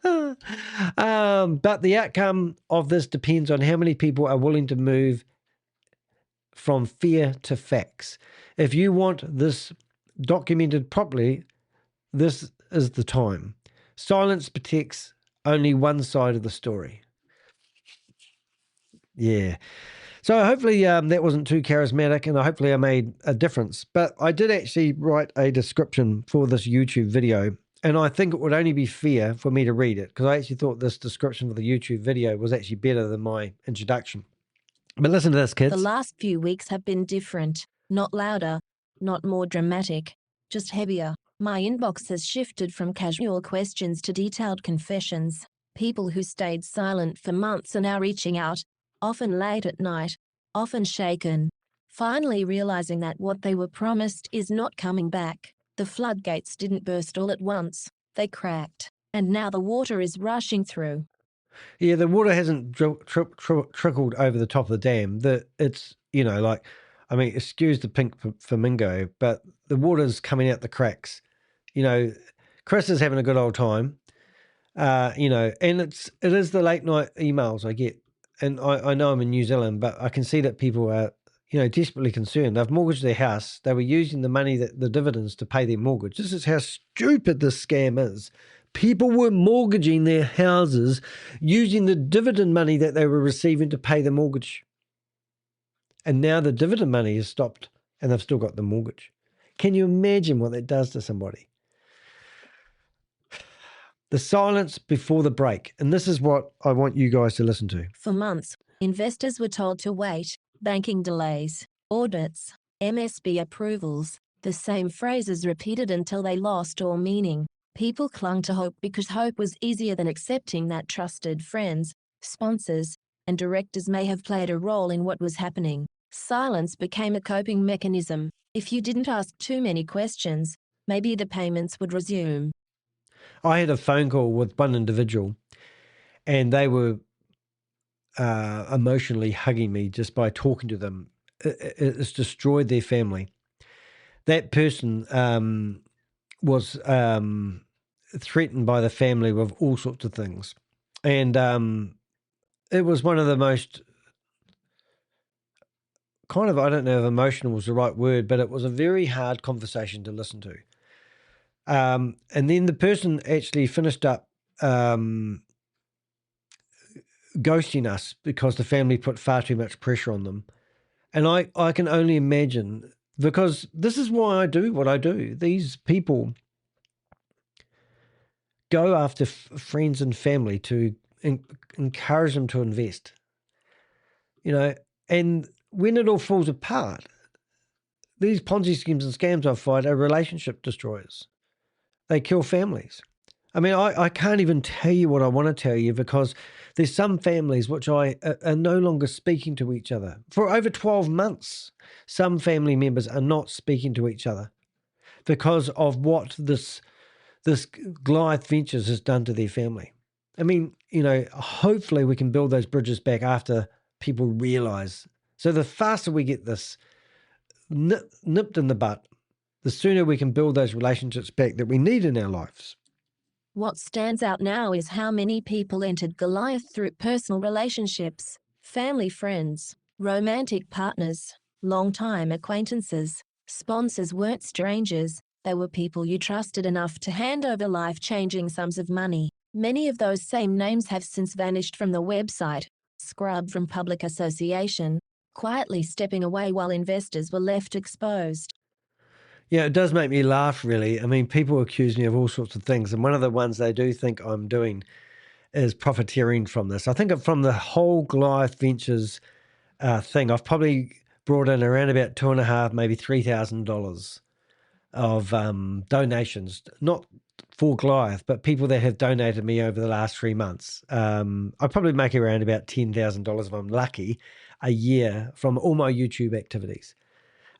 But the outcome of this depends on how many people are willing to move from fear to facts. If you want this documented properly, this is the time. Silence protects only one side of the story. Yeah. So hopefully that wasn't too charismatic, and hopefully I made a difference. But I did actually write a description for this YouTube video, and I think it would only be fair for me to read it, because I actually thought this description for the YouTube video was actually better than my introduction. But listen to this, kids. The last few weeks have been different, not louder, not more dramatic, just heavier. My inbox has shifted from casual questions to detailed confessions. People who stayed silent for months are now reaching out, often late at night, often shaken, finally realizing that what they were promised is not coming back. The floodgates didn't burst all at once, they cracked, and now the water is rushing through. Yeah, the water hasn't trickled over the top of the dam. It's, excuse the pink flamingo, but the water's coming out the cracks. Chris is having a good old time, and it is the late night emails I get. And I know I'm in New Zealand, but I can see that people are, desperately concerned. They've mortgaged their house. They were using the money, the dividends, to pay their mortgage. This is how stupid this scam is. People were mortgaging their houses using the dividend money that they were receiving to pay the mortgage. And now the dividend money has stopped and they've still got the mortgage. Can you imagine what that does to somebody? The silence before the break. And this is what I want you guys to listen to. For months, investors were told to wait, banking delays, audits, MSB approvals, the same phrases repeated until they lost all meaning. People clung to hope because hope was easier than accepting that trusted friends, sponsors, and directors may have played a role in what was happening. Silence became a coping mechanism. If you didn't ask too many questions, maybe the payments would resume. I had a phone call with one individual, and they were emotionally hugging me just by talking to them. It's destroyed their family. That person was threatened by the family with all sorts of things. And it was one of the most I don't know if emotional was the right word, but it was a very hard conversation to listen to. And then the person actually finished up ghosting us because the family put far too much pressure on them. And I can only imagine, because this is why I do what I do. These people go after friends and family to encourage them to invest. And when it all falls apart, these Ponzi schemes and scams I find are relationship destroyers. They kill families. I mean, I can't even tell you what I want to tell you, because there's some families which are no longer speaking to each other. For over 12 months, some family members are not speaking to each other because of what this Goliath Ventures has done to their family. I mean, hopefully we can build those bridges back after people realize. So the faster we get this nipped in the butt, the sooner we can build those relationships back that we need in our lives. What stands out now is how many people entered Goliath through personal relationships, family friends, romantic partners, long-time acquaintances. Sponsors weren't strangers, they were people you trusted enough to hand over life-changing sums of money. Many of those same names have since vanished from the website, scrubbed from public association, quietly stepping away while investors were left exposed. Yeah, it does make me laugh, really. I mean, people accuse me of all sorts of things, and one of the ones they do think I'm doing is profiteering from this. I think from the whole Goliath Ventures thing, I've probably brought in around about $2,500, maybe $3,000 of donations, not for Goliath, but people that have donated me over the last 3 months. I probably make around about $10,000 if I'm lucky a year from all my YouTube activities.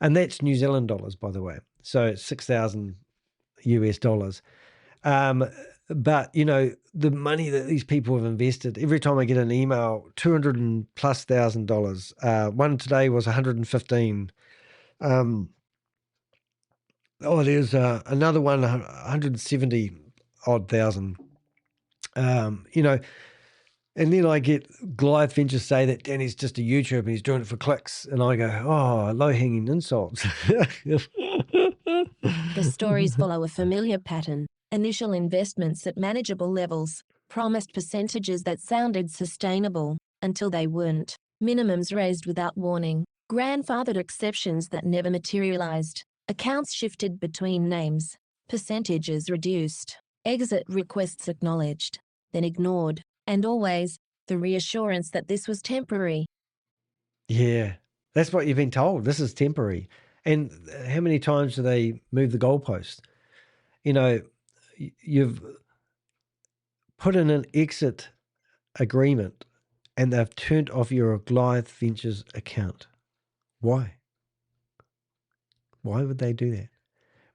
And that's New Zealand dollars, by the way. So it's $6,000 US. But, you know, the money that these people have invested, every time I get an email, $200,000+. One today was 115. There's another one, 170 odd thousand. You know, and then I get Goliath Ventures say that Danny's just a YouTuber and he's doing it for clicks. And I go, oh, low-hanging insults. The stories follow a familiar pattern. Initial investments at manageable levels, promised percentages that sounded sustainable, until they weren't. Minimums raised without warning. Grandfathered exceptions that never materialized. Accounts shifted between names. Percentages reduced. Exit requests acknowledged, then ignored. And always, the reassurance that this was temporary. Yeah, that's what you've been told. This is temporary. And how many times do they move the goalpost? You know, you've put in an exit agreement and they've turned off your Goliath Ventures account. Why? Why would they do that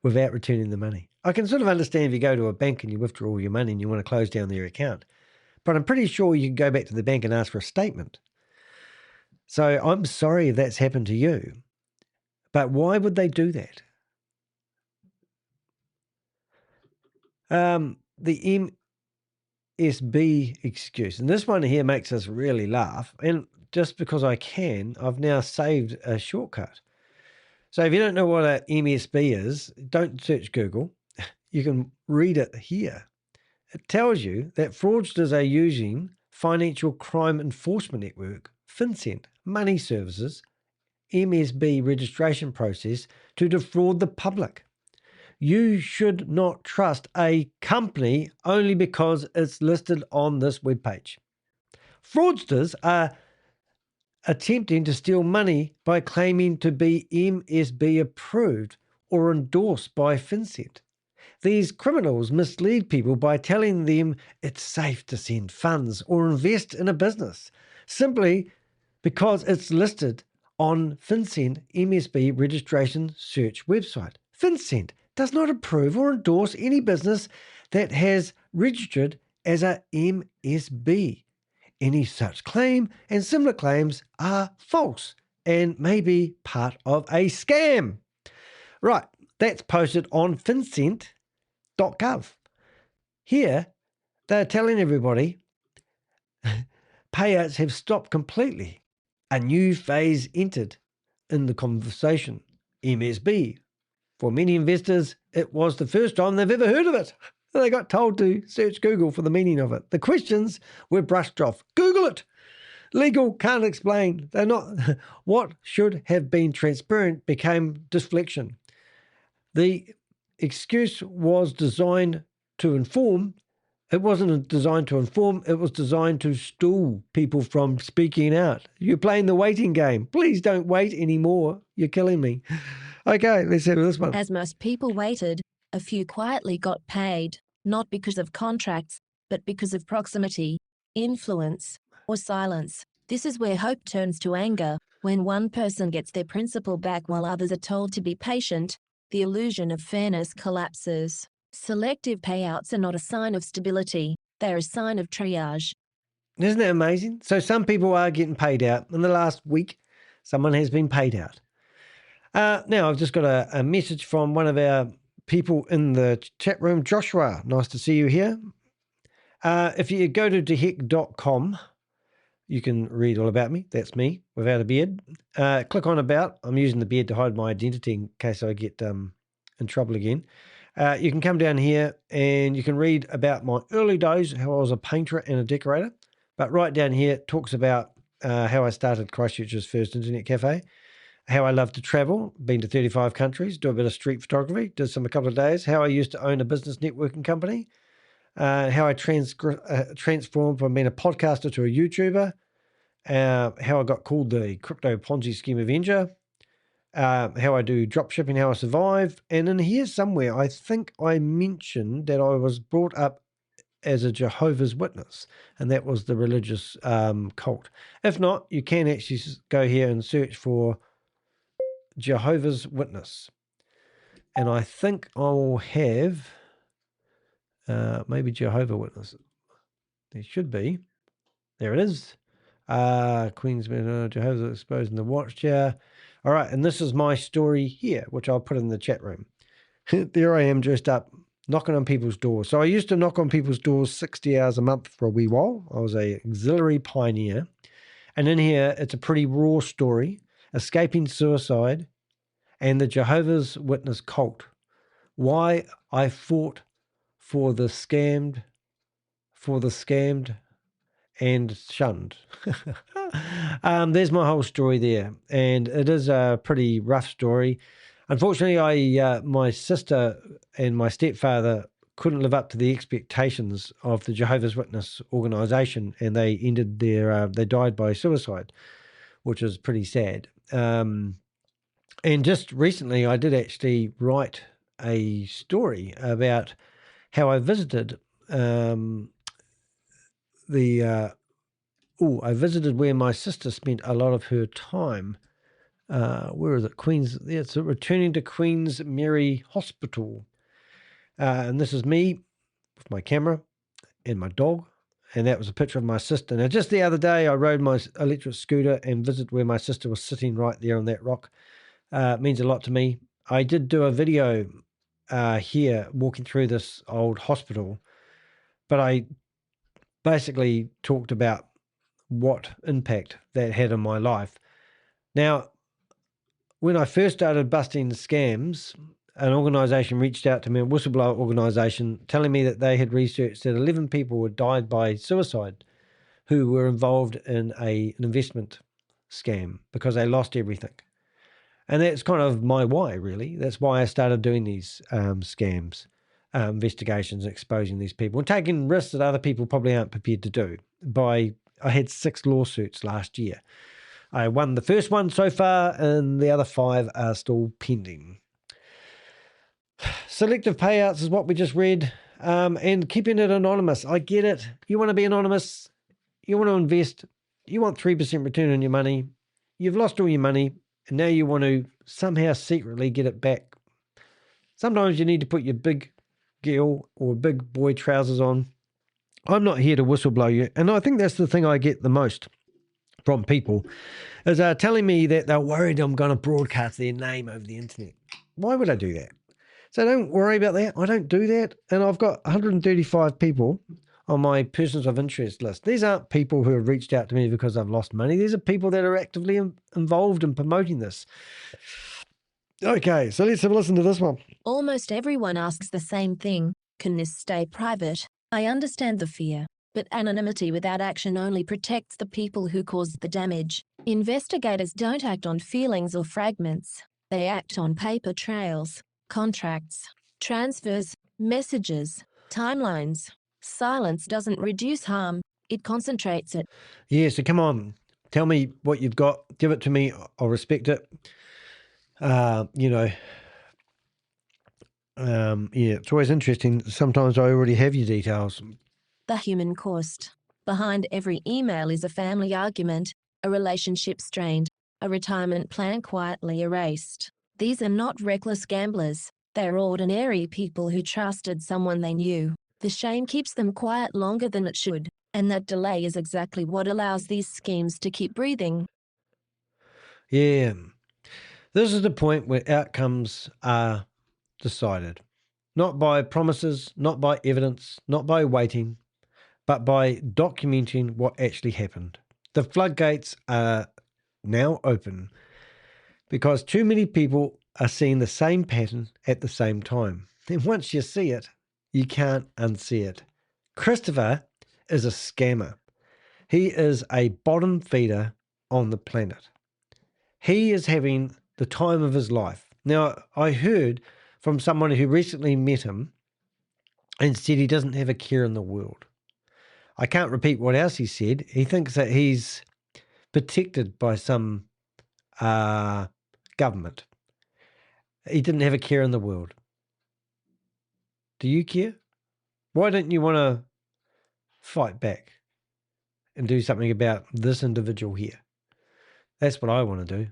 without returning the money? I can sort of understand if you go to a bank and you withdraw all your money and you want to close down their account. But I'm pretty sure you can go back to the bank and ask for a statement. So I'm sorry if that's happened to you. But why would they do that? The MSB excuse, and this one here makes us really laugh. And just because I can, I've now saved a shortcut. So if you don't know what a MSB is, don't search Google. You can read it here. It tells you that fraudsters are using Financial Crime Enforcement Network, FinCEN, money services, MSB registration process to defraud the public. You should not trust a company only because it's listed on this webpage. Fraudsters are attempting to steal money by claiming to be MSB approved or endorsed by FinCEN. These criminals mislead people by telling them it's safe to send funds or invest in a business simply because it's listed on FinCEN MSB registration search website. FinCEN does not approve or endorse any business that has registered as a MSB. Any such claim and similar claims are false and may be part of a scam. Right, that's posted on FinCEN.gov. Here, they're telling everybody payouts have stopped completely. A new phase entered in the conversation. MSB. For many investors, it was the first time they've ever heard of it. They got told to search Google for the meaning of it. The questions were brushed off. Google it. Legal can't explain. They're not. What should have been transparent became deflection. The excuse was designed to inform. It wasn't designed to inform. It was designed to stall people from speaking out. You're playing the waiting game. Please don't wait anymore. You're killing me. Okay, let's have this one. As most people waited, a few quietly got paid, not because of contracts, but because of proximity, influence, or silence. This is where hope turns to anger. When one person gets their principal back while others are told to be patient, the illusion of fairness collapses. Selective payouts are not a sign of stability. They are a sign of triage. Isn't that amazing? So some people are getting paid out. In the last week, someone has been paid out. Now, I've just got a message from one of our people in the chat room. Joshua, nice to see you here. If you go to deheck.com, you can read all about me. That's me without a beard. Click on About. I'm using the beard to hide my identity in case I get in trouble again. You can come down here and you can read about my early days, how I was a painter and a decorator. But right down here, it talks about how I started Christchurch's first internet cafe, how I love to travel, been to 35 countries, do a bit of street photography, did some a couple of days, how I used to own a business networking company, how I transformed from being a podcaster to a YouTuber, how I got called the crypto Ponzi scheme avenger, how I do drop shipping, how I survive. And in here somewhere, I think I mentioned that I was brought up as a Jehovah's Witness, and that was the religious cult. If not, you can actually go here and search for Jehovah's Witness. And I think I will have Maybe Jehovah Witnesses. There should be. There it is. Queensman, Jehovah's exposed in the Watchtower. All right, and this is my story here, which I'll put in the chat room. There I am dressed up, knocking on people's doors. So I used to knock on people's doors 60 hours a month for a wee while. I was a auxiliary pioneer. And in here, it's a pretty raw story, escaping suicide and the Jehovah's Witness cult. Why I fought for the scammed and shunned. There's my whole story there. And it is a pretty rough story. Unfortunately, my sister and my stepfather couldn't live up to the expectations of the Jehovah's Witness organization, and they they died by suicide, which is pretty sad. And just recently, I did actually write a story about how I visited I visited where my sister spent a lot of her time. Where is it? Queens. Yeah, it's returning to Queens Mary Hospital. And this is me with my camera and my dog. And that was a picture of my sister. Now, just the other day, I rode my electric scooter and visited where my sister was sitting right there on that rock. It means a lot to me. I did do a video here walking through this old hospital, but I basically talked about what impact that had on my life. Now, when I first started busting scams, an organisation reached out to me, a whistleblower organisation, telling me that they had researched that 11 people had died by suicide who were involved in an investment scam because they lost everything. And that's kind of my why, really. That's why I started doing these scams, investigations, exposing these people, and taking risks that other people probably aren't prepared to do. I had 6 lawsuits last year. I won the first one so far, and the other 5 are still pending. Selective payouts is what we just read, and keeping it anonymous. I get it. You want to be anonymous. You want to invest. You want 3% return on your money. You've lost all your money, and now you want to somehow secretly get it back. Sometimes you need to put your big girl or big boy trousers on. I'm not here to whistleblow you, and I think that's the thing I get the most from people, is telling me that they're worried I'm going to broadcast their name over the internet. Why would I do that? So don't worry about that. I don't do that. And I've got 135 people on my persons of interest list. These aren't people who have reached out to me because I've lost money. These are people that are actively involved in promoting this. Okay, so let's have a listen to this one. Almost everyone asks the same thing. Can this stay private? I understand the fear, but anonymity without action only protects the people who caused the damage. Investigators don't act on feelings or fragments. They act on paper trails, contracts, transfers, messages, timelines. Silence doesn't reduce harm, it concentrates it. Yeah, so come on, tell me what you've got. Give it to me. I'll respect it. Yeah, it's always interesting. Sometimes I already have your details. The human cost. Behind every email is a family argument, a relationship strained, a retirement plan quietly erased. These are not reckless gamblers. They're ordinary people who trusted someone they knew. The shame keeps them quiet longer than it should, and that delay is exactly what allows these schemes to keep breathing. Yeah. This is the point where outcomes are decided. Not by promises, not by evidence, not by waiting, but by documenting what actually happened. The floodgates are now open because too many people are seeing the same pattern at the same time. And once you see it, you can't unsee it. Christopher is a scammer. He is a bottom feeder on the planet. He is having the time of his life. Now, I heard from someone who recently met him and said he doesn't have a care in the world. I can't repeat what else he said. He thinks that he's protected by some government. He didn't have a care in the world. Do you care? Why don't you want to fight back and do something about this individual here? That's what I want to do.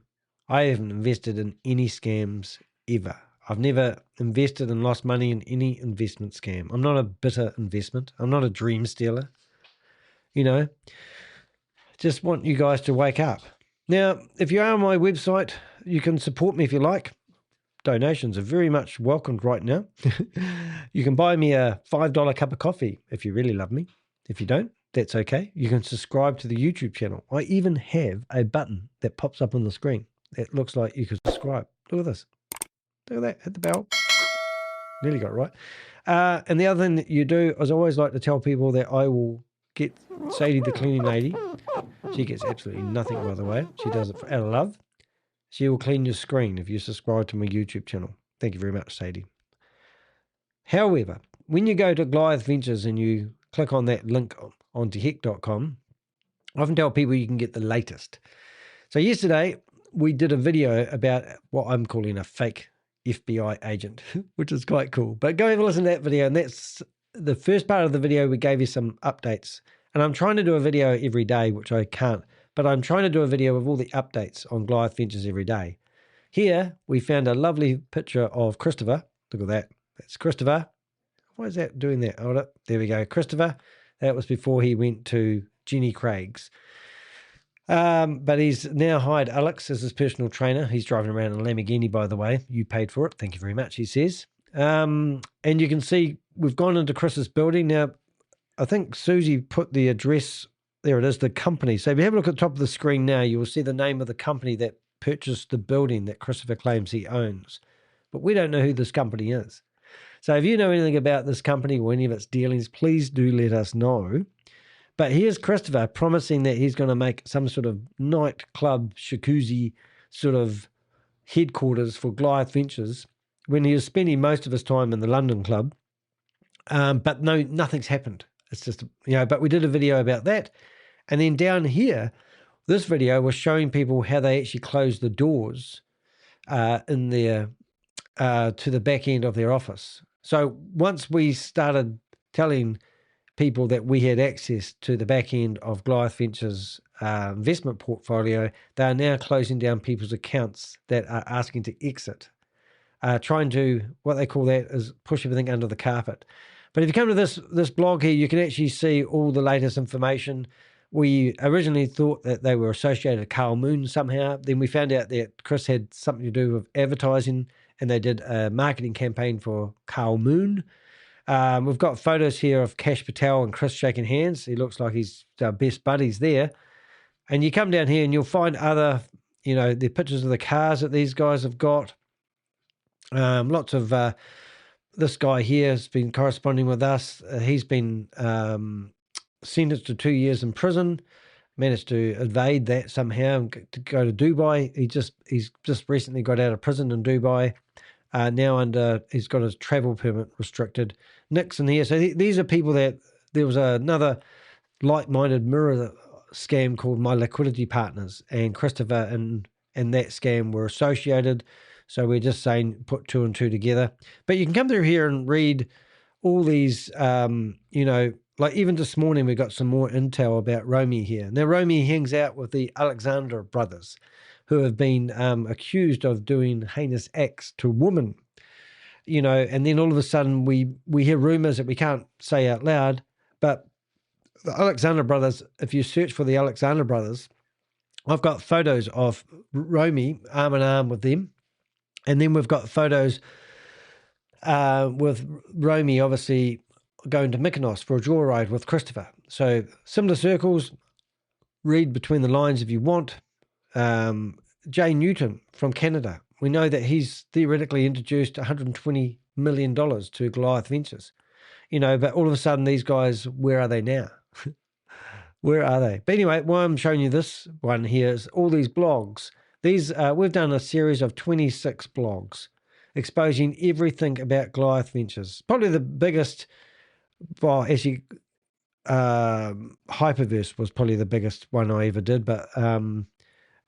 I haven't invested in any scams ever. I've never invested and lost money in any investment scam. I'm not a bitter investment. I'm not a dream stealer. You know, just want you guys to wake up. Now, if you are on my website, you can support me if you like. Donations are very much welcomed right now. You can buy me a $5 cup of coffee if you really love me. If you don't, that's okay. You can subscribe to the YouTube channel. I even have a button that pops up on the screen. It looks like you can subscribe. Look at this. Look at that. Hit the bell. Nearly got it right. And the other thing that you do is I always like to tell people that I will get Sadie, the cleaning lady. She gets absolutely nothing, by the way. She does it out of love. She will clean your screen if you subscribe to my YouTube channel. Thank you very much, Sadie. However, when you go to Goliath Ventures and you click on that link onto heck.com, I often tell people you can get the latest. So yesterday, we did a video about what I'm calling a fake FBI agent, which is quite cool. But go have a listen to that video, and that's the first part of the video. We gave you some updates. And I'm trying to do a video every day, which I can't. But I'm trying to do a video of all the updates on Goliath Ventures every day. Here, we found a lovely picture of Christopher. Look at that. That's Christopher. Why is that doing that? Hold up. There we go. Christopher. That was before he went to Jenny Craig's. But he's now hired Alex as his personal trainer. He's driving around in a Lamborghini, by the way. You paid for it. Thank you very much, he says. And you can see we've gone into Chris's building. Now, I think Susie put the address. There it is, the company. So if you have a look at the top of the screen now, you will see the name of the company that purchased the building that Christopher claims he owns. But we don't know who this company is. So if you know anything about this company or any of its dealings, please do let us know. But here's Christopher promising that he's going to make some sort of nightclub, jacuzzi sort of headquarters for Goliath Ventures when he was spending most of his time in the London club. But no, nothing's happened. It's just, but we did a video about that. And then down here, this video was showing people how they actually closed the doors in their to the back end of their office. So once we started telling people that we had access to the back end of Goliath Ventures' investment portfolio, they are now closing down people's accounts that are asking to exit, trying to, what they call that is push everything under the carpet. But if you come to this blog here, you can actually see all the latest information. We originally thought that they were associated with Carl Moon somehow. Then we found out that Chris had something to do with advertising, and they did a marketing campaign for Carl Moon. We've got photos here of Cash Patel and Chris shaking hands. He looks like he's best buddies there. And you come down here and you'll find other, the pictures of the cars that these guys have got. Lots of... this guy here has been corresponding with us. He's been sentenced to 2 years in prison, managed to evade that somehow and to go to Dubai. He's just recently got out of prison in Dubai. Now he's got his travel permit restricted. Nick's in here. So these are people that, there was another like-minded mirror scam called My Liquidity Partners, and Christopher and that scam were associated. So we're just saying put two and two together. But you can come through here and read all these, like even this morning we got some more intel about Romy here. Now Romy hangs out with the Alexander brothers, who have been accused of doing heinous acts to women. And then all of a sudden we hear rumors that we can't say out loud, but the Alexander brothers, if you search for the Alexander brothers, I've got photos of Romy arm in arm with them. And then we've got photos with Romy obviously going to Mykonos for a joyride with Christopher. So similar circles, read between the lines if you want. Jay Newton from Canada. We know that he's theoretically introduced $120 million to Goliath Ventures. But all of a sudden these guys, where are they now? Where are they? But anyway, why I'm showing you this one here is all these blogs. These we've done a series of 26 blogs exposing everything about Goliath Ventures. Probably the biggest, Hyperverse was probably the biggest one I ever did, but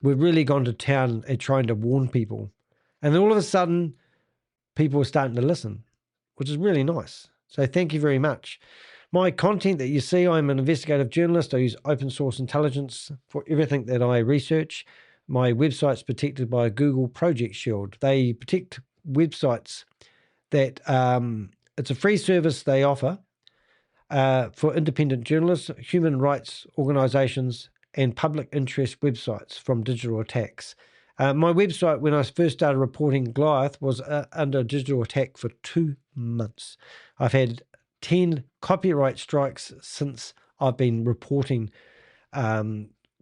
we've really gone to town at trying to warn people. And then all of a sudden, people are starting to listen, which is really nice. So thank you very much. My content that you see, I'm an investigative journalist. I use open source intelligence for everything that I research. My website's protected by Google Project Shield. They protect websites that it's a free service they offer for independent journalists, human rights organisations, and public interest websites from digital attacks. My website, when I first started reporting Goliath, was under digital attack for 2 months. I've had 10 copyright strikes since I've been reporting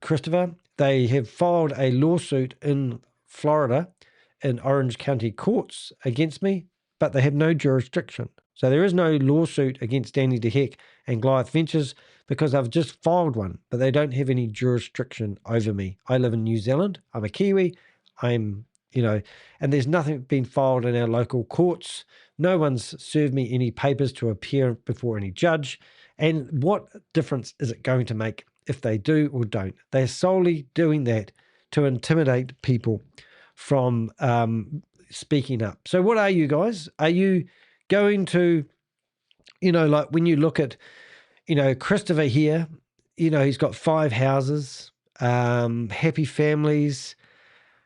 Christopher. They have filed a lawsuit in Florida in Orange County courts against me, but they have no jurisdiction. So there is no lawsuit against Danny DeHeck and Goliath Ventures because I've just filed one, but they don't have any jurisdiction over me. I live in New Zealand. I'm a Kiwi. And there's nothing been filed in our local courts. No one's served me any papers to appear before any judge. And what difference is it going to make if they do or don't? They're solely doing that to intimidate people from speaking up. So what are you guys? Are you going to, like when you look at, Christopher here, he's got 5 houses, happy families.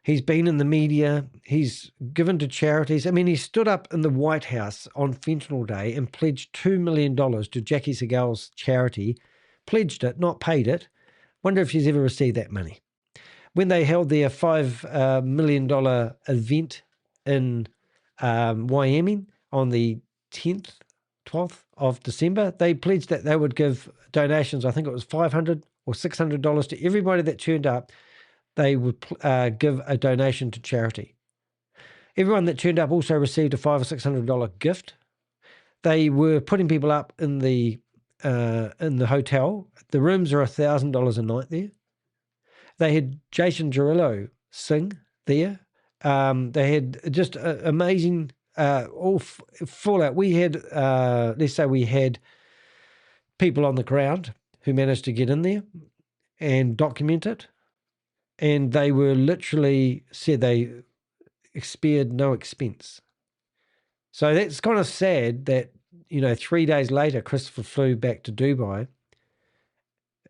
He's been in the media. He's given to charities. I mean, he stood up in the White House on Fentanyl Day and pledged $2 million to Jackie Segal's charity. Pledged it, not paid it. Wonder if she's ever received that money. When they held their $5 million event in Wyoming on the 12th of December, they pledged that they would give donations. I think it was $500 or $600 to everybody that turned up. They would give a donation to charity. Everyone that turned up also received a $500 or $600 gift. They were putting people up in the hotel. The rooms are $1,000 a night there. They had Jason Derulo sing there. They had just amazing, all full out. We had, let's say we had people on the ground who managed to get in there and document it. And they were literally said they spared no expense. So that's kind of sad that, 3 days later, Christopher flew back to Dubai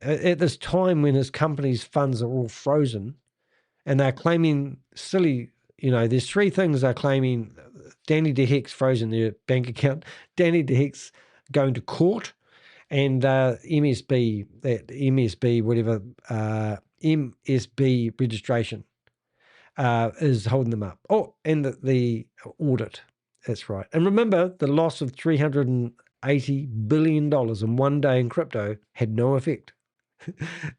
at this time when his company's funds are all frozen and they're claiming silly, there's 3 things they're claiming. Danny DeHeck's frozen their bank account. Danny DeHeck's going to court and MSB registration is holding them up. Oh, and the audit. That's right. And remember, the loss of $380 billion in one day in crypto had no effect.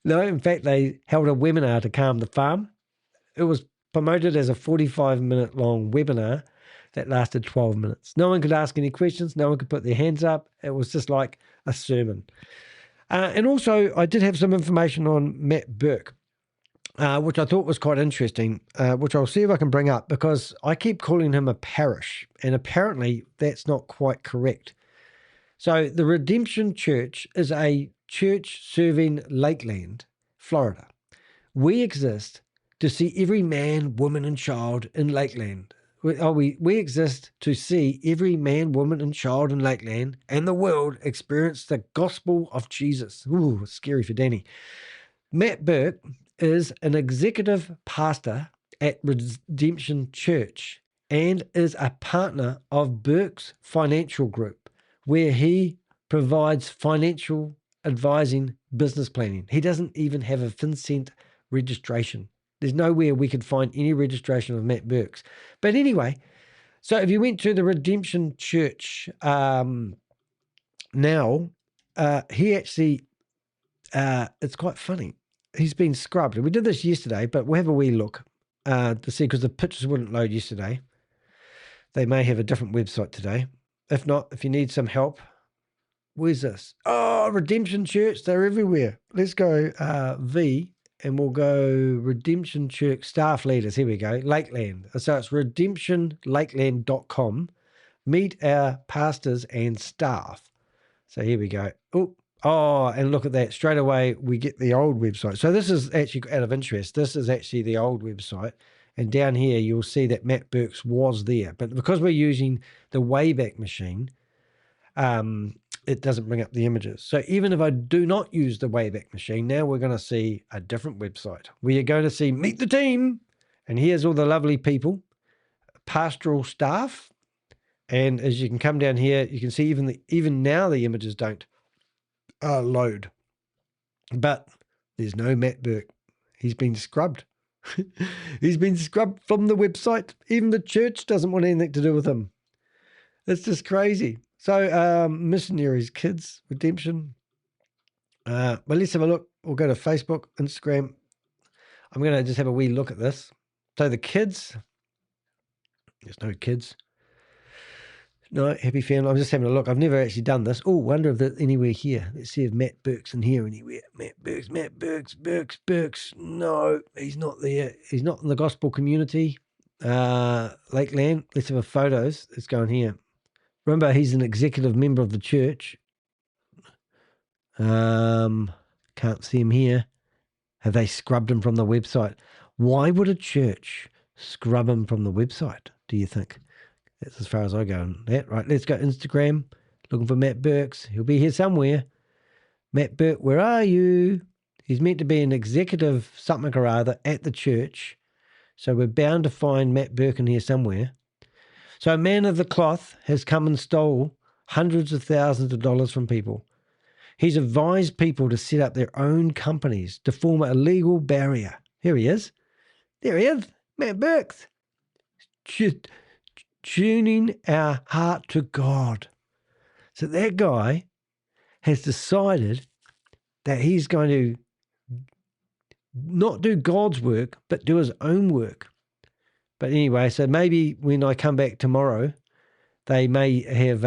No, in fact, they held a webinar to calm the farm. It was promoted as a 45-minute long webinar that lasted 12 minutes. No one could ask any questions. No one could put their hands up. It was just like a sermon. And also, I did have some information on Matt Burke, which I thought was quite interesting, which I'll see if I can bring up because I keep calling him a parish, and apparently that's not quite correct. So the Redemption Church is a church serving Lakeland, Florida. We exist to see every man, woman, and child in Lakeland. We exist to see every man, woman, and child in Lakeland and the world experience the gospel of Jesus. Ooh, scary for Danny. Matt Burke is an executive pastor at Redemption Church and is a partner of Burke's Financial Group, where he provides financial advising, business planning. He doesn't even have a FinCEN registration. There's nowhere we could find any registration of Matt Burke's. But anyway, so if you went to the Redemption Church now, he actually, it's quite funny. He's been scrubbed. We did this yesterday, but we'll have a wee look to see because the pictures wouldn't load yesterday. They may have a different website today. If not, if you need some help, where's this? Oh, Redemption Church. They're everywhere. Let's go V. And we'll go Redemption Church staff leaders. Here we go. Lakeland. So it's redemptionlakeland.com. Meet our pastors and staff. So here we go. Oh, and look at that. Straight away, we get the old website. So this is actually out of interest. This is actually the old website. And down here, you'll see that Matt Burke's was there. But because we're using the Wayback Machine, it doesn't bring up the images. So even if I do not use the Wayback Machine, now we're going to see a different website. We are going to see Meet the Team. And here's all the lovely people, pastoral staff. And as you can come down here, you can see even now the images don't load. But there's no Matt Burke. He's been scrubbed. He's been scrubbed from the website. Even the church doesn't want anything to do with him. It's just crazy. So missionaries, kids, redemption. But let's have a look. We'll go to Facebook, Instagram. I'm going to just have a wee look at this. So the kids, there's no kids. No, happy family. I'm just having a look. I've never actually done this. Oh, wonder if there's anywhere here. Let's see if Matt Burke's in here anywhere. Matt Burke's. No, he's not there. He's not in the gospel community. Lakeland. Let's have a photos. Let's go in here. Remember, he's an executive member of the church. Can't see him here. Have they scrubbed him from the website? Why would a church scrub him from the website, do you think? That's as far as I go on that. Right, let's go Instagram. Looking for Matt Burks. He'll be here somewhere. Matt Burke, where are you? He's meant to be an executive something or other at the church. So we're bound to find Matt Burke in here somewhere. So a man of the cloth has come and stole hundreds of thousands of dollars from people. He's advised people to set up their own companies to form a legal barrier. Here he is. There he is, Matt Burks. Tuning our heart to God. So that guy has decided that he's going to not do God's work, but do his own work. But anyway, so maybe when I come back tomorrow, they may have,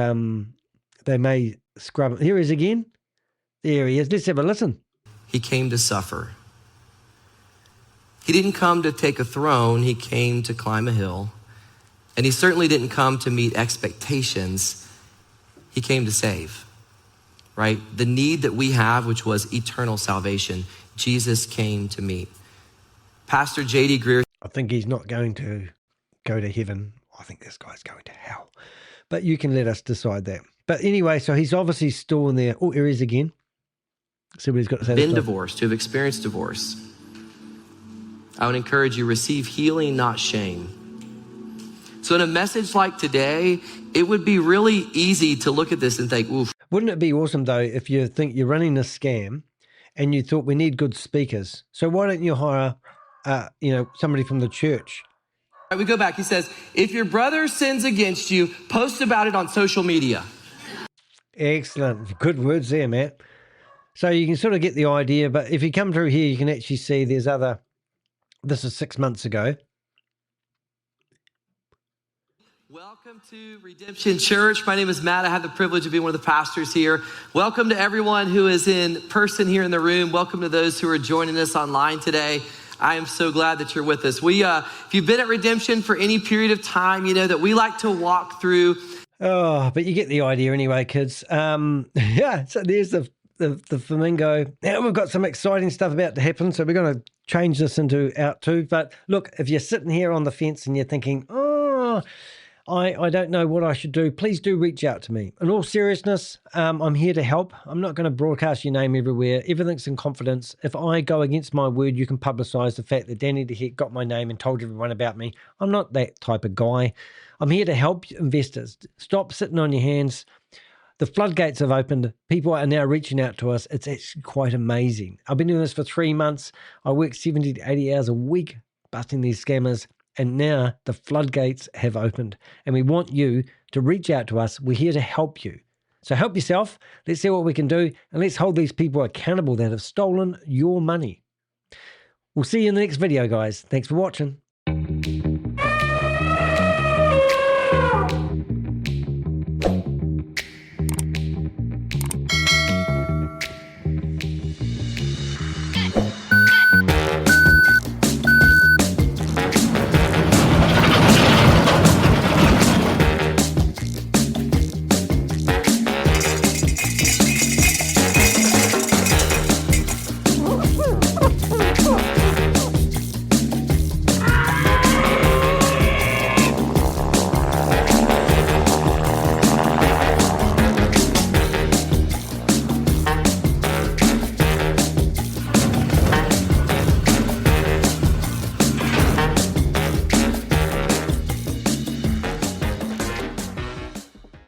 they may scrub him. Here he is again. There he is. Let's have a listen. He came to suffer. He didn't come to take a throne. He came to climb a hill. And he certainly didn't come to meet expectations. He came to save, right? The need that we have, which was eternal salvation, Jesus came to meet. Pastor J.D. Greer. I think he's not going to go to heaven. I think this guy's going to hell. But you can let us decide that. But anyway, so he's obviously still in there. Oh, here he is again. See what he's got to say. Been divorced, who have experienced divorce. I would encourage you, receive healing, not shame. So in a message like today, it would be really easy to look at this and think, oof. Wouldn't it be awesome, though, if you think you're running a scam and you thought we need good speakers? So why don't you hire, somebody from the church? We go back. He says, if your brother sins against you, post about it on social media. Excellent. Good words there, Matt. So you can sort of get the idea, but if you come through here, you can actually see there's other, this is 6 months ago. Welcome to Redemption Church. My name is Matt. I have the privilege of being one of the pastors here. Welcome to everyone who is in person here in the room. Welcome to those who are joining us online today. I am so glad that you're with us. If you've been at Redemption for any period of time, you know that we like to walk through. Oh, but you get the idea anyway, kids. Yeah, so there's the Flamingo. Now we've got some exciting stuff about to happen, so we're going to change this into out too. But look, if you're sitting here on the fence and you're thinking, I don't know what I should do, please do reach out to me. In all seriousness, I'm here to help. I'm not going to broadcast your name everywhere. Everything's in confidence. If I go against my word, you can publicise the fact that Danny the Heck got my name and told everyone about me. I'm not that type of guy. I'm here to help investors. Stop sitting on your hands. The floodgates have opened. People are now reaching out to us. It's actually quite amazing. I've been doing this for 3 months. I work 70 to 80 hours a week busting these scammers. And now the floodgates have opened. And we want you to reach out to us. We're here to help you. So help yourself. Let's see what we can do. And let's hold these people accountable that have stolen your money. We'll see you in the next video, guys. Thanks for watching.